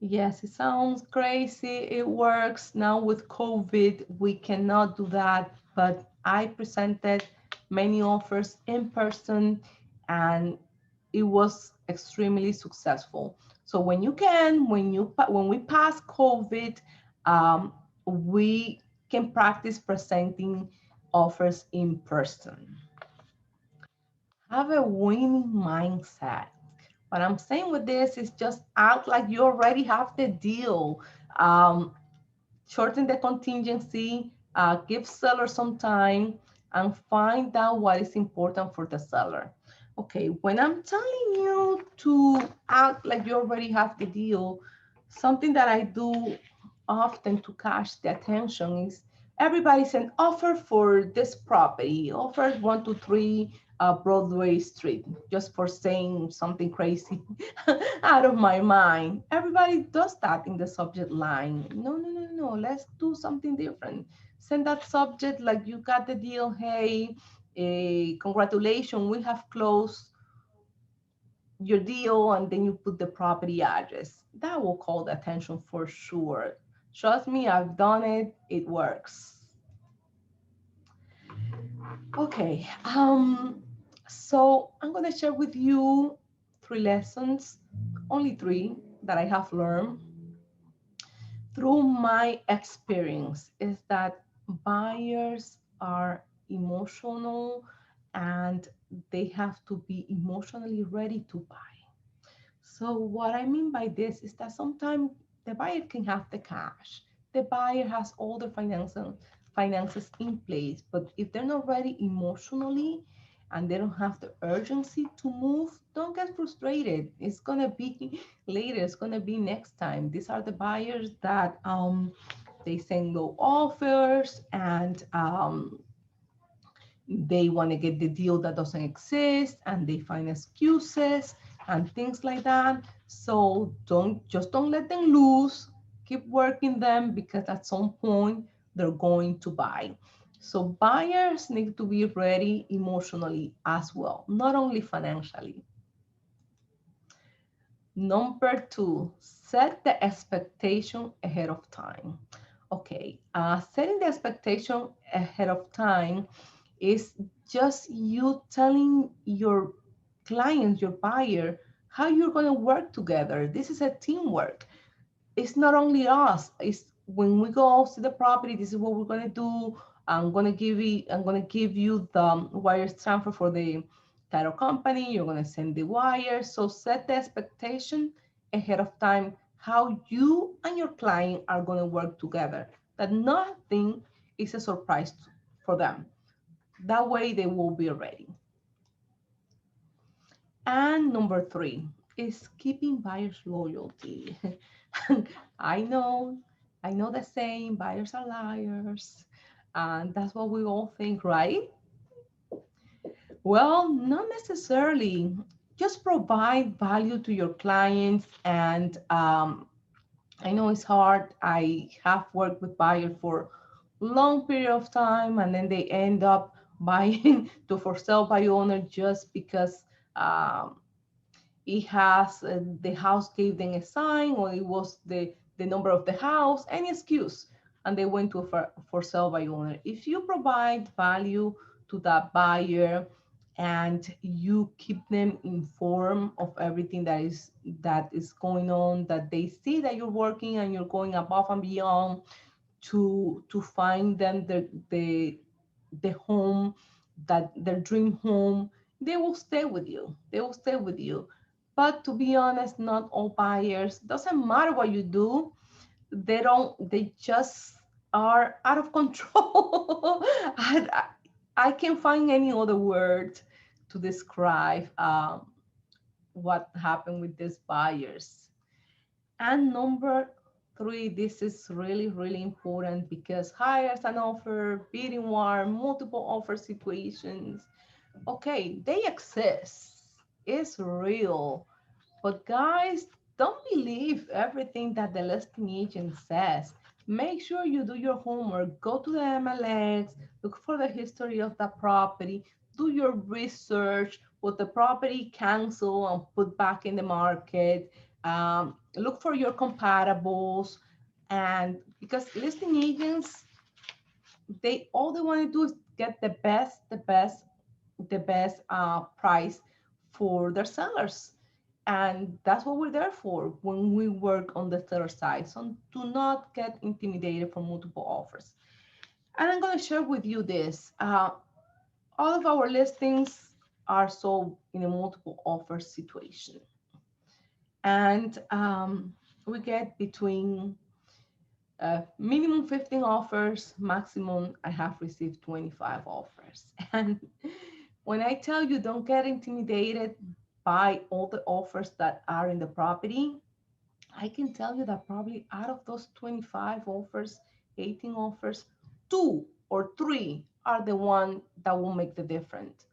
Yes, it sounds crazy. It works. Now with COVID, we cannot do that, but I presented many offers in person and it was extremely successful. So when you can, when we pass COVID, um, we can practice presenting offers in person. Have a winning mindset. What I'm saying with this is just act like you already have the deal. Um, Shorten the contingency, give seller some time, and find out what is important for the seller. Okay, when I'm telling you to act like you already have the deal, something that I do often to catch the attention is everybody's an offer for this property, offer 123 Broadway Street, just for saying something crazy out of my mind. Everybody does that in the subject line. No, no, no, no. Let's do something different. Send that subject like you got the deal. Hey, congratulations, we have closed your deal, and then you put the property address. That will call the attention for sure. Trust me, I've done it. It works. Okay. So I'm gonna share with you 3 lessons, only 3 that I have learned through my experience is that buyers are emotional and they have to be emotionally ready to buy. So what I mean by this is that sometimes the buyer can have the cash. The buyer has all the finances in place, but if they're not ready emotionally and they don't have the urgency to move, don't get frustrated. It's gonna be later, it's gonna be next time. These are the buyers that they send low offers and they want to get the deal that doesn't exist and they find excuses and things like that. So don't let them loose. Keep working them because at some point they're going to buy. So buyers need to be ready emotionally as well, not only financially. Number 2, set the expectation ahead of time. Okay, setting the expectation ahead of time is just you telling your client, your buyer, how you're going to work together. This is a teamwork. It's not only us. It's when we go to the property, this is what we're going to do. I'm going to give you the wires transfer for the title company. You're going to send the wires. So set the expectation ahead of time how you and your client are going to work together. That nothing is a surprise for them. That way they will be ready. And number 3 is keeping buyers loyalty. I know, I know the saying, buyers are liars. And that's what we all think, right? Well, not necessarily. Just provide value to your clients. And I know it's hard. I have worked with buyers for long period of time, and then they end up buying to for sale by owner just because um, it has the house gave them a sign, or it was the number of the house, any excuse, and they went to a for sale by owner. If you provide value to that buyer and you keep them informed of everything that is going on, that they see that you're working and you're going above and beyond to find them the home, that their dream home, they will stay with you. They will stay with you. But to be honest, not all buyers, doesn't matter what you do, they just are out of control. I can't find any other word to describe what happened with these buyers. And number 3, this is really, really important because hires an offer, bidding war, multiple offer situations. Okay, they exist. It's real. But guys, don't believe everything that the listing agent says. Make sure you do your homework. Go to the MLS, look for the history of the property, do your research, what the property cancel and put back in the market. Look for your comparables. And because listing agents, they all they want to do is get the best price for their sellers. And that's what we're there for when we work on the seller side. So do not get intimidated from multiple offers. And I'm going to share with you this. All of our listings are sold in a multiple offer situation. And we get between minimum 15 offers, maximum I have received 25 offers. And when I tell you don't get intimidated by all the offers that are in the property, I can tell you that probably out of those 25 offers, 18 offers, two or three are the one that will make the difference.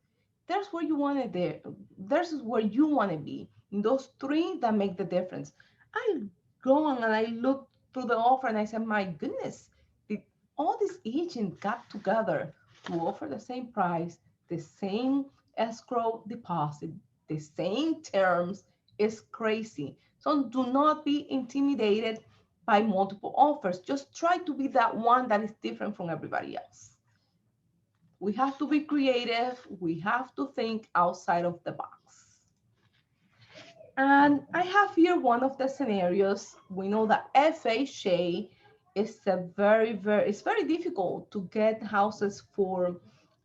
There's where you want to there. There's where you want to be. In those three that make the difference. I go on and I look through the offer and I said, my goodness, did all these agents got together to offer the same price, the same escrow deposit, the same terms? Is crazy. So do not be intimidated by multiple offers. Just try to be that one that is different from everybody else. We have to be creative. We have to think outside of the box. And I have here one of the scenarios. We know that FHA is it's very difficult to get houses for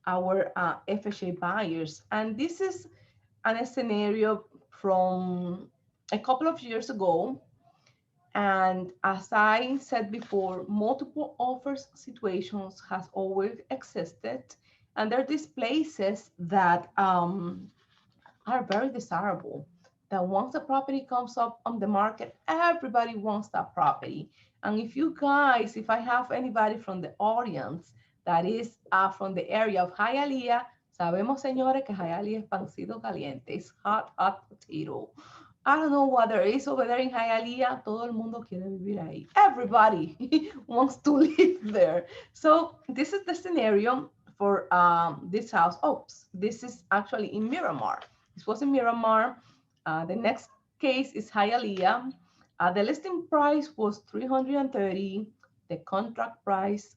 our FHA buyers. And this is a scenario from a couple of years ago. And as I said before, multiple offers situations has always existed. And there are these places that are very desirable. That once the property comes up on the market, everybody wants that property. And if I have anybody from the audience that is from the area of Hialeah, sabemos, señores, que Hialeah es pancito caliente. It's hot, hot potato. I don't know what there is over there in Hialeah. Todo el mundo quiere vivir ahí. Everybody wants to live there. So this is the scenario for this house. Oops, this is actually in Miramar. This was in Miramar. The next case is Hialeah. The listing price was $330. The contract price,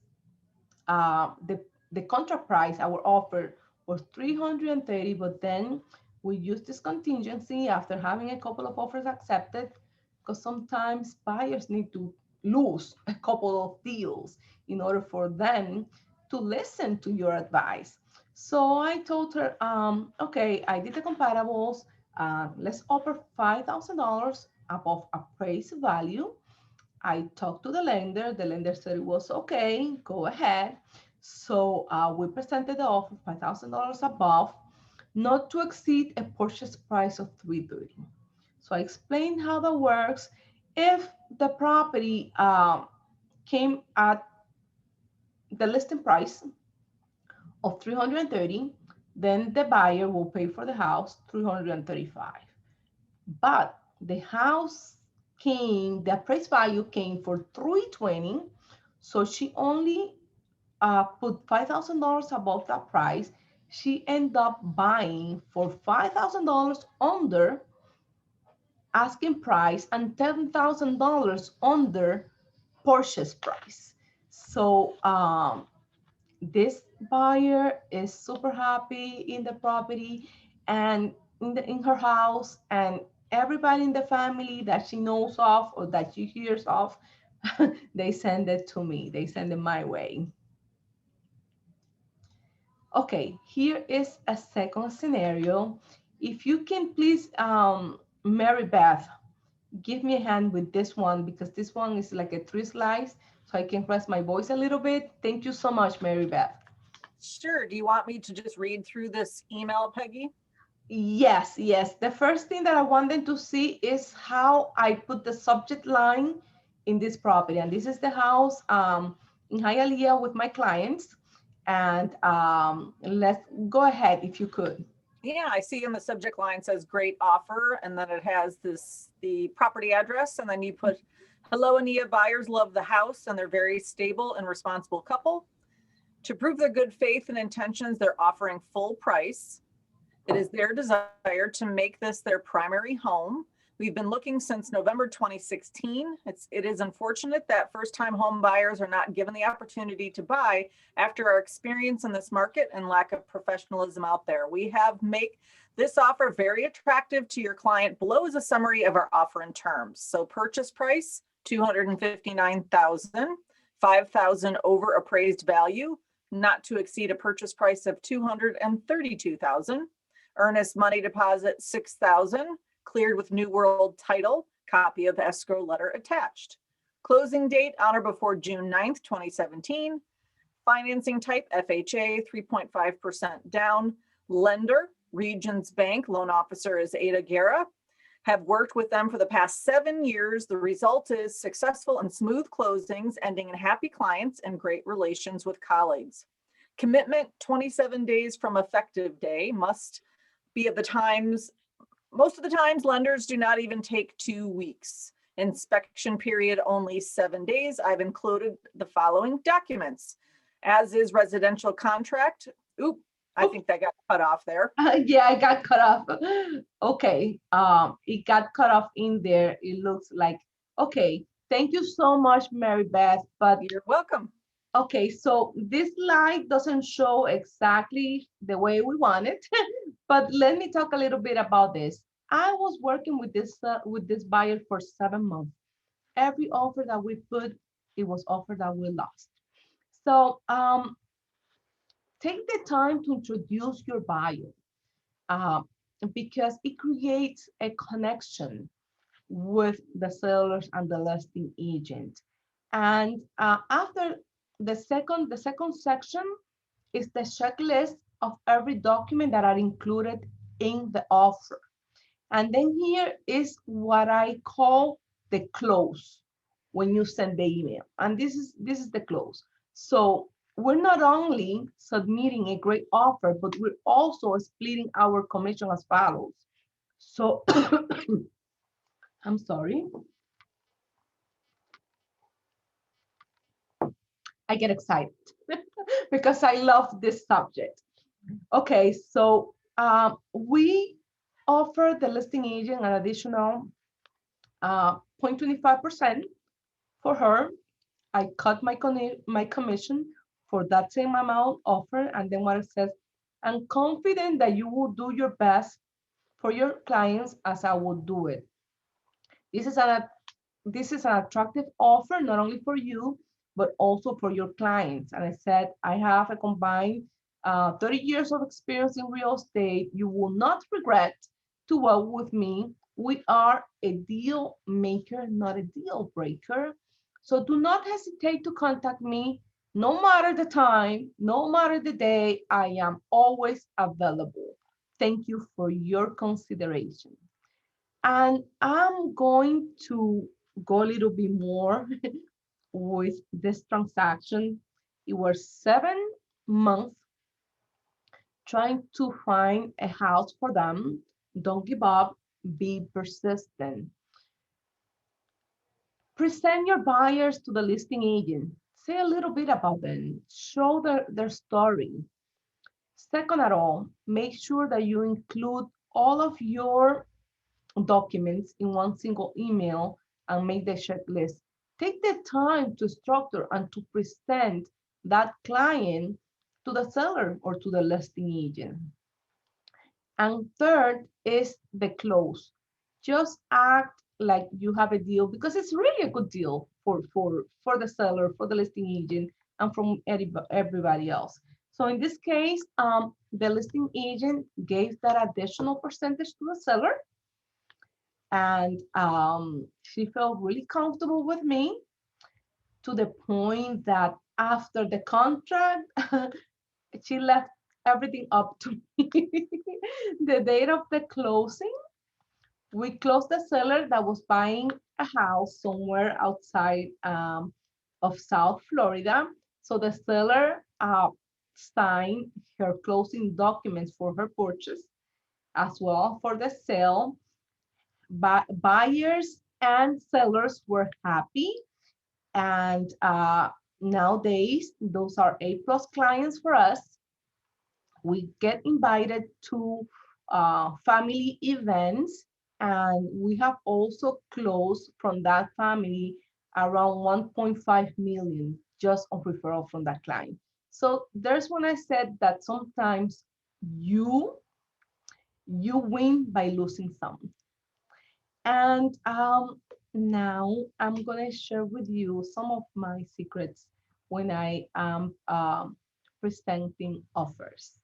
the contract price, our offer was $330, but then we used this contingency after having a couple of offers accepted, because sometimes buyers need to lose a couple of deals in order for them to listen to your advice. So I told her, okay, I did the comparables. Let's offer $5,000 above appraised value. I talked to the lender. The lender said it was okay, go ahead. So we presented the offer $5,000 above, not to exceed a purchase price of $330. So I explained how that works. If the property came at the listing price of $330, then the buyer will pay for the house $335. But the house the appraised value came for $320. So she only put $5,000 above that price. She ended up buying for $5,000 under asking price and $10,000 under purchase price. So this buyer is super happy in the property and in her house, and everybody in the family that she knows of or that she hears of, they send it to me. They send it my way. Okay, here is a second scenario. If you can please, Mary Beth, give me a hand with this one, because this one is like a 3 slides, so I can press my voice a little bit. Thank you so much, Mary Beth. Sure. Do you want me to just read through this email, Peggy? Yes. The first thing that I wanted to see is how I put the subject line in this property. And this is the house in Hialeah with my clients. And let's go ahead if you could. Yeah, I see in the subject line says great offer, and then it has the property address, and then you put Hello, Ania. Buyers love the house and they're very stable and responsible couple. To prove their good faith and intentions, they're offering full price. It is their desire to make this their primary home. We've been looking since November 2016. It is unfortunate that first-time home buyers are not given the opportunity to buy after our experience in this market and lack of professionalism out there. We have make this offer very attractive to your client. Below is a summary of our offer and terms. So purchase price, $259,000, $5,000 over appraised value, not to exceed a purchase price of $232,000. Earnest money deposit, $6,000, cleared with New World title, copy of escrow letter attached. Closing date on or before June 9th, 2017. Financing type, FHA, 3.5% down. Lender, Regions Bank, loan officer is Ada Guerra. Have worked with them for the past 7 years. The result is successful and smooth closings, ending in happy clients and great relations with colleagues. Commitment, 27 days from effective day, must be at the times. Most of the times, lenders do not even take 2 weeks. Inspection period, only 7 days. I've included the following documents. As is residential contract. Oop, I think that got cut off there. Yeah, I got cut off. Okay, it got cut off in there. It looks like, okay, thank you so much, Mary Beth. But You're welcome. okay, so this slide doesn't show exactly the way we want it, but let me talk a little bit about this. I was working with this buyer for 7 months. Every offer that we put, it was offer that we lost. So take the time to introduce your buyer because it creates a connection with the sellers and the listing agent. And after the second section is the checklist of every document that are included in the offer. And then here is what I call the close when you send the email. And this is the close. So we're not only submitting a great offer, but we're also splitting our commission as follows. So I'm sorry. I get excited because I love this subject. Okay, so we offer the listing agent an additional 0.25% for her. I cut my commission for that same amount offer, and then what it says, I'm confident that you will do your best for your clients as I will do it. This is an attractive offer, not only for you, but also for your clients. And I said, I have a combined 30 years of experience in real estate. You will not regret to work with me. We are a deal maker, not a deal breaker. So do not hesitate to contact me. No matter the time, no matter the day, I am always available. Thank you for your consideration. And I'm going to go a little bit more with this transaction. It was 7 months trying to find a house for them. Don't give up, be persistent. Present your buyers to the listing agent. Say a little bit about them. Show their story. Second at all, make sure that you include all of your documents in one single email and make the checklist. Take the time to structure and to present that client to the seller or to the listing agent. And third is the close. Just act like you have a deal because it's really a good deal for the seller, for the listing agent, and from everybody else. So in this case, the listing agent gave that additional percentage to the seller. And she felt really comfortable with me to the point that after the contract, she left everything up to me. The date of the closing, we closed the seller that was buying a house somewhere outside of South Florida. So the seller signed her closing documents for her purchase as well for the sale. Buyers and sellers were happy. And nowadays, those are A-plus clients for us. We get invited to family events, and we have also closed from that family around 1.5 million just on referral from that client. So there's when I said that sometimes you win by losing some. And now I'm gonna share with you some of my secrets when I am presenting offers.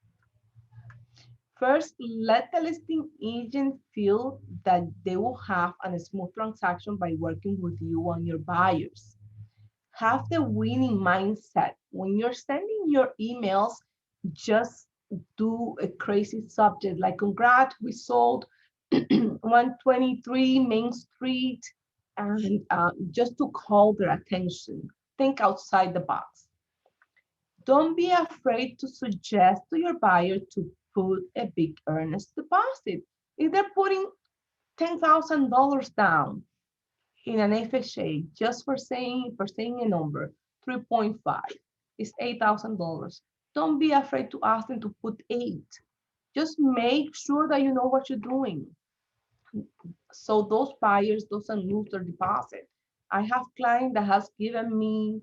First, let the listing agent feel that they will have a smooth transaction by working with you on your buyers. Have the winning mindset. When you're sending your emails, just do a crazy subject like, congrats, we sold 123 Main Street, and just to call their attention. Think outside the box. Don't be afraid to suggest to your buyer to put a big earnest deposit. If they're putting $10,000 down in an FHA just for saying a number, 3.5 is $8,000. Don't be afraid to ask them to put 8. Just make sure that you know what you're doing. So those buyers doesn't lose their deposit. I have client that has given me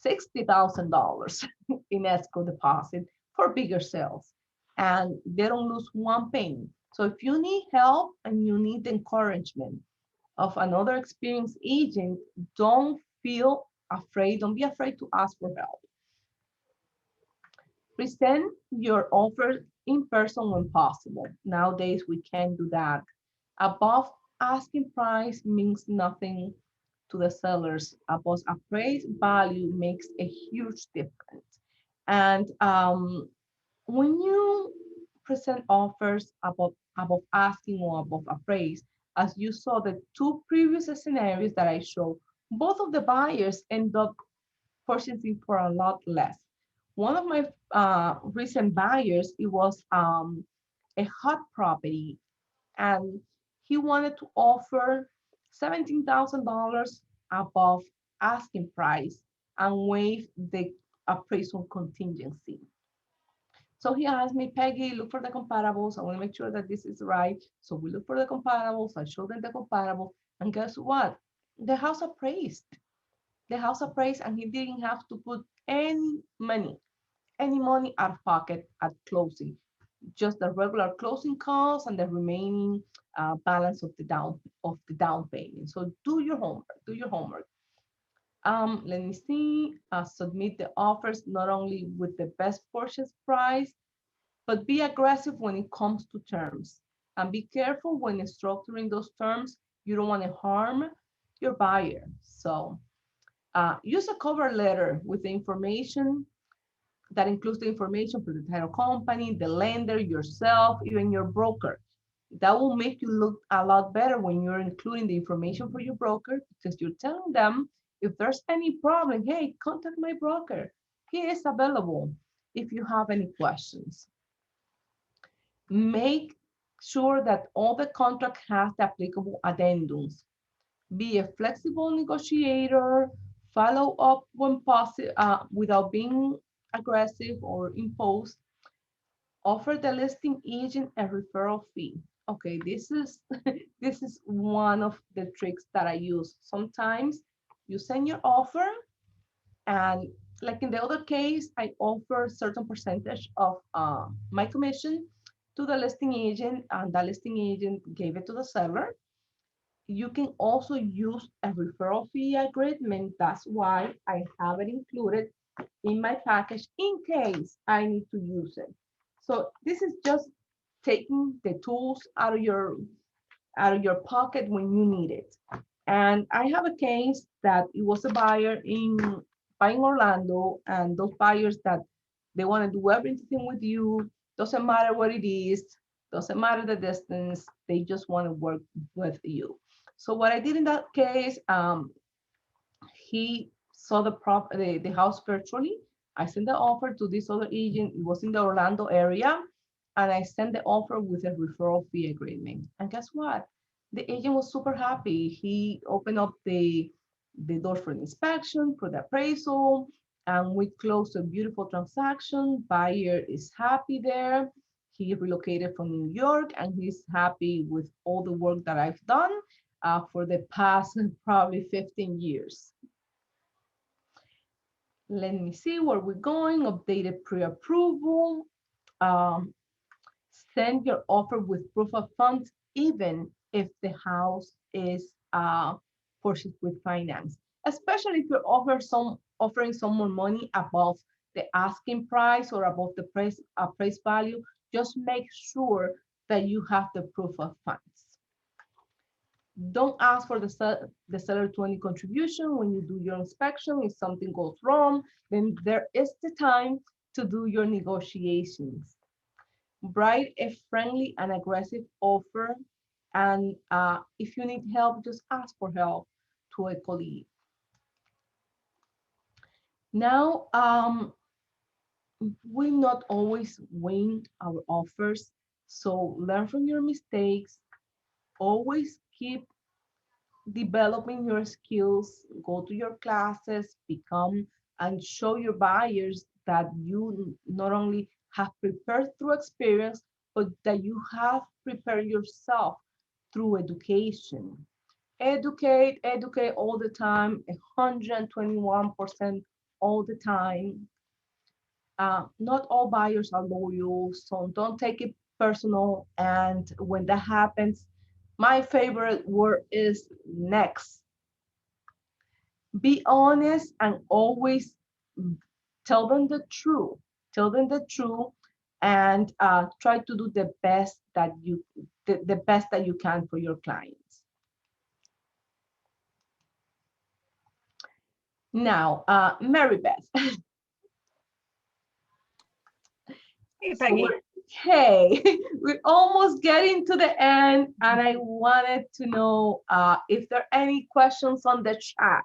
$60,000 in escrow deposit for bigger sales, and they don't lose one penny. So if you need help and you need encouragement of another experienced agent, don't feel afraid. Don't be afraid to ask for help. Present your offer in person when possible. Nowadays, we can't do that. Above asking price means nothing to the sellers. Above appraised value makes a huge difference. And when you present offers above asking or above appraised, as you saw the two previous scenarios that I showed, both of the buyers end up purchasing for a lot less. One of my recent buyers, it was a hot property, and he wanted to offer $17,000 above asking price and waive the appraisal contingency. So he asked me, Peggy, look for the comparables. I want to make sure that this is right. So we look for the comparables. I showed them the comparable. And guess what? The house appraised. The house appraised, and he didn't have to put any money out of pocket at closing. Just the regular closing costs and the remaining balance of the down payment. So do your homework. Do your homework. Let me see. Submit the offers not only with the best purchase price, but be aggressive when it comes to terms. And be careful when structuring those terms. You don't want to harm your buyer. So use a cover letter with the information that includes the information for the title company, the lender, yourself, even your broker. That will make you look a lot better when you're including the information for your broker, because you're telling them if there's any problem, hey, contact my broker. He is available if you have any questions. Make sure that all the contract has the applicable addendums. Be a flexible negotiator. Follow up when possible without being aggressive or imposed. Offer the listing agent a referral fee. Okay, this is this is one of the tricks that I use. Sometimes you send your offer, and like in the other case, I offer certain percentage of my commission to the listing agent, and the listing agent gave it to the seller. You can also use a referral fee agreement. That's why I have it included in my package in case I need to use it. So this is just taking the tools out of your pocket when you need it. And I have a case that it was a buyer buying Orlando, and those buyers that they want to do everything with you. Doesn't matter what it is, doesn't matter the distance, they just want to work with you. So what I did in that case, he saw the house virtually. I sent the offer to this other agent. It was in the Orlando area, and I sent the offer with a referral fee agreement. And guess what? The agent was super happy. He opened up the door for the inspection, for the appraisal, and we closed a beautiful transaction. Buyer is happy there. He relocated from New York, and he's happy with all the work that I've done for the past probably 15 years. Let me see where we're going. Updated pre-approval. Um, Send your offer with proof of funds, even if the house is purchased with finance. Especially if you're offering someone money above the asking price or above the price value, just make sure that you have the proof of funds. Don't ask for the seller to any contribution when you do your inspection. If something goes wrong, then there is the time to do your negotiations. Write a friendly and aggressive offer, and if you need help, just ask for help to a colleague. Now, we not always win our offers, so learn from your mistakes. Always keep developing your skills, go to your classes, become and show your buyers that you not only have prepared through experience, but that you have prepared yourself through education. Educate all the time, 121% all the time. Not all buyers are loyal, so don't take it personal. And when that happens, my favorite word is next. Be honest and always tell them the truth. Tell them the truth, and try to do the best that the best that you can for your clients. Now, Mary Beth. Hey, Peggy. Okay, we're almost getting to the end, and I wanted to know if there are any questions on the chat.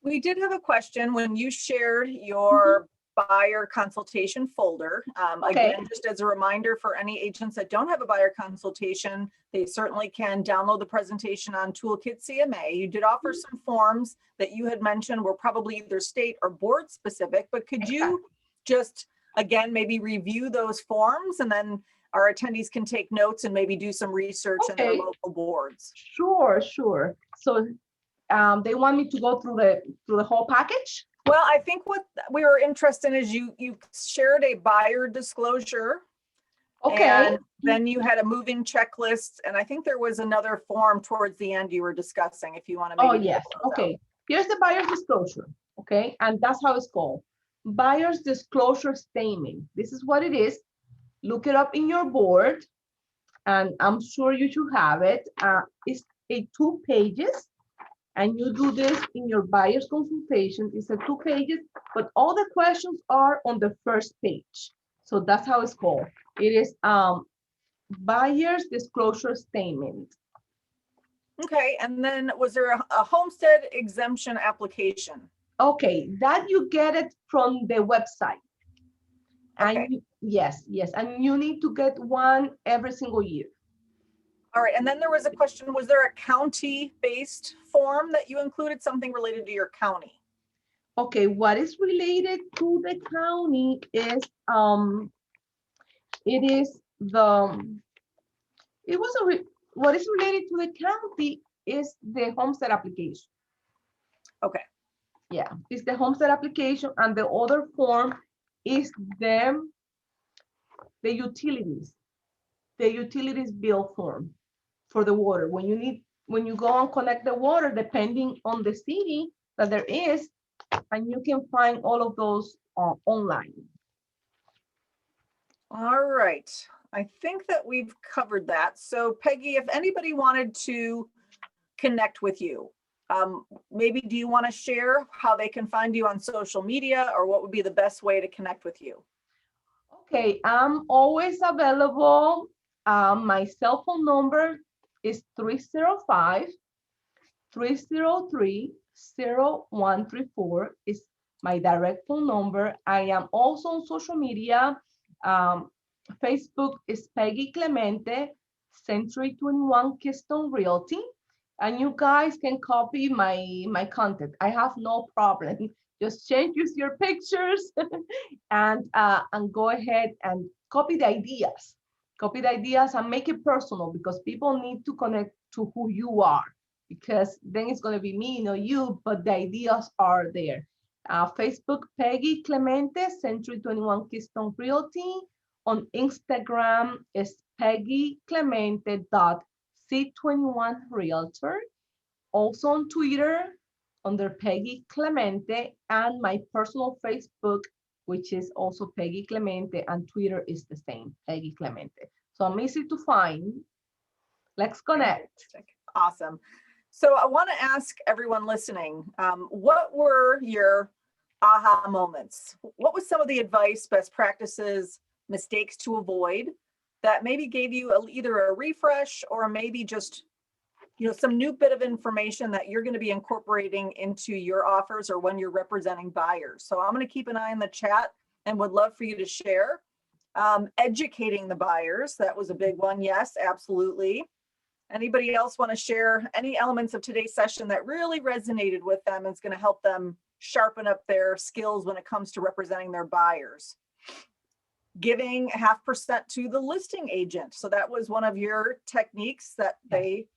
We did have a question when you shared your buyer consultation folder. Okay. Again, just as a reminder for any agents that don't have a buyer consultation, they certainly can download the presentation on Toolkit CMA. You did offer some forms that you had mentioned were probably either state or board specific, but could you just, again, maybe review those forms, and then our attendees can take notes and maybe do some research in their local boards? Sure. So they want me to go through the whole package? Well, I think what we were interested in is you shared a buyer disclosure. Okay. And then you had a moving checklist, and I think there was another form towards the end you were discussing, if you want to maybe. Oh, yes. Okay. Here's the buyer's disclosure. Okay. And that's how it's called. Buyer's disclosure statement. This is what it is. Look it up in your board, and I'm sure you should have it. It's 2 pages. And you do this in your buyer's consultation. It's 2 pages, but all the questions are on the first page. So that's how it's called. It is buyer's disclosure statement. Okay, and then was there a homestead exemption application? Okay, that you get it from the website. Okay. And yes, and you need to get one every single year. All right, and then there was a question, was there a county-based form that you included, something related to your county? Okay, what is related to the county is, what is related to the county is the homestead application. Okay. Yeah, it's the homestead application, and the other form is the utilities bill form for the water. When you go and connect the water, depending on the city that there is, and you can find all of those online. All right, I think that we've covered that. So Peggy, if anybody wanted to connect with you, maybe do you want to share how they can find you on social media, or what would be the best way to connect with you? Okay, I'm always available. My cell phone number is 305-303-0134 is my direct phone number. I am also on social media. Facebook is Peggy Clemente. Century 21 Keystone Realty. And you guys can copy my content. I have no problem. Just change your pictures and go ahead and copy the ideas. Copy the ideas and make it personal, because people need to connect to who you are, because then it's going to be me, you, but the ideas are there. Facebook, Peggy Clemente, Century 21 Keystone Realty. On Instagram is peggyclemente.c21 Realtor. Also on Twitter under Peggy Clemente, and my personal Facebook, which is also Peggy Clemente, and Twitter is the same, Peggy Clemente. So I'm easy to find. Let's connect. Awesome. So I want to ask everyone listening, what were your aha moments? What was some of the advice, best practices, mistakes to avoid that maybe gave you either a refresh or maybe just some new bit of information that you're going to be incorporating into your offers or when you're representing buyers? So I'm going to keep an eye on the chat and would love for you to share. Educating the buyers, that was a big one. Yes, absolutely. Anybody else want to share any elements of today's session that really resonated with them and is going to help them sharpen up their skills when it comes to representing their buyers? Giving 0.5% to the listing agent. So that was one of your techniques that they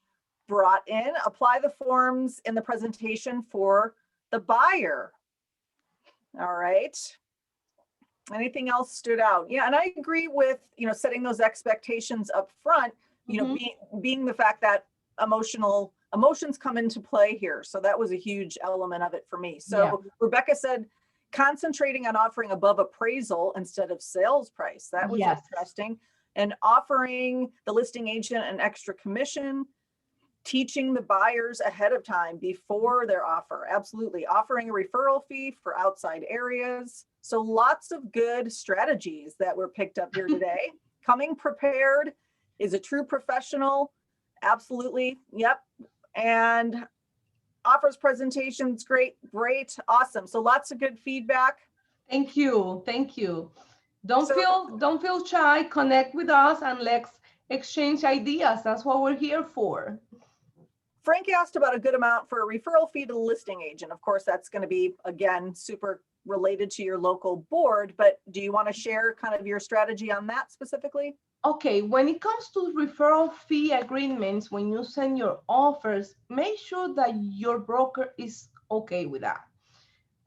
brought in. Apply the forms in the presentation for the buyer. All right. Anything else stood out? Yeah, and I agree with, setting those expectations up front, being the fact that emotions come into play here. So that was a huge element of it for me. So Rebecca said, concentrating on offering above appraisal instead of sales price. That was interesting. And offering the listing agent an extra commission, teaching the buyers ahead of time before their offer. Absolutely. Offering a referral fee for outside areas. So lots of good strategies that were picked up here today. Coming prepared is a true professional. Absolutely. Yep. And offers presentations, great, awesome. So lots of good feedback. Thank you. Don't feel shy. Connect with us and let's exchange ideas. That's what we're here for. Frank asked about a good amount for a referral fee to the listing agent. Of course, that's going to be, again, super related to your local board, but do you want to share kind of your strategy on that specifically? Okay, when it comes to referral fee agreements, when you send your offers, make sure that your broker is okay with that.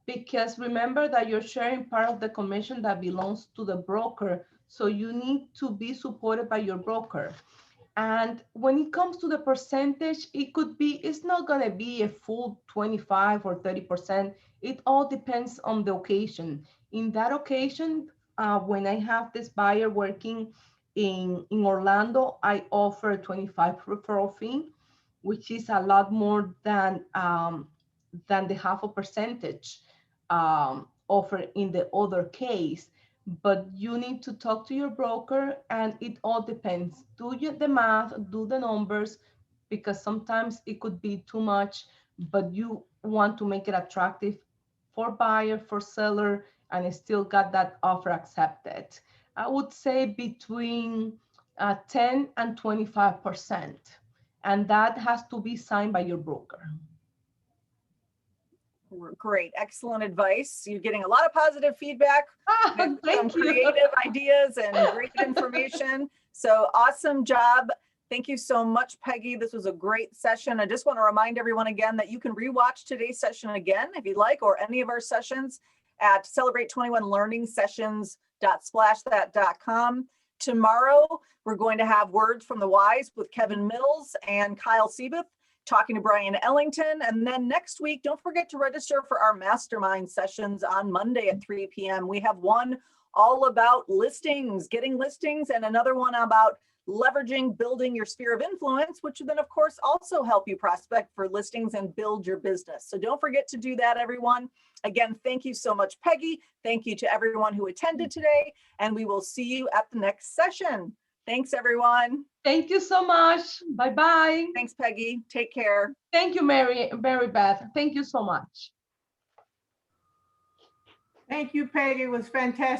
Because remember that you're sharing part of the commission that belongs to the broker. So you need to be supported by your broker. And when it comes to the percentage, it's not going to be a full 25 or 30%. It all depends on the occasion. In that occasion, when I have this buyer working in Orlando, I offer a 25 referral fee, which is a lot more than the 0.5% offer in the other case. But you need to talk to your broker, and it all depends. Do the math, do the numbers, because sometimes it could be too much, but you want to make it attractive for buyer, for seller, and still got that offer accepted. I would say between 10 and 25%, and that has to be signed by your broker. Great, excellent advice. You're getting a lot of positive feedback, Thank you. Creative ideas and great information. So awesome job. Thank you so much, Peggy. This was a great session. I just want to remind everyone again that you can rewatch today's session again if you'd like, or any of our sessions at celebrate21learningsessions.splashthat.com. Tomorrow, we're going to have Words from the Wise with Kevin Mills and Kyle Seabuth, talking to Brian Ellington. And then next week, don't forget to register for our mastermind sessions on Monday at 3 p.m. We have one all about listings, getting listings, and another one about leveraging, building your sphere of influence, which will then, of course, also help you prospect for listings and build your business. So don't forget to do that, everyone. Again, thank you so much, Peggy. Thank you to everyone who attended today, and we will see you at the next session. Thanks, everyone. Thank you so much. Bye-bye. Thanks, Peggy. Take care. Thank you, Mary Beth. Thank you so much. Thank you, Peggy. It was fantastic.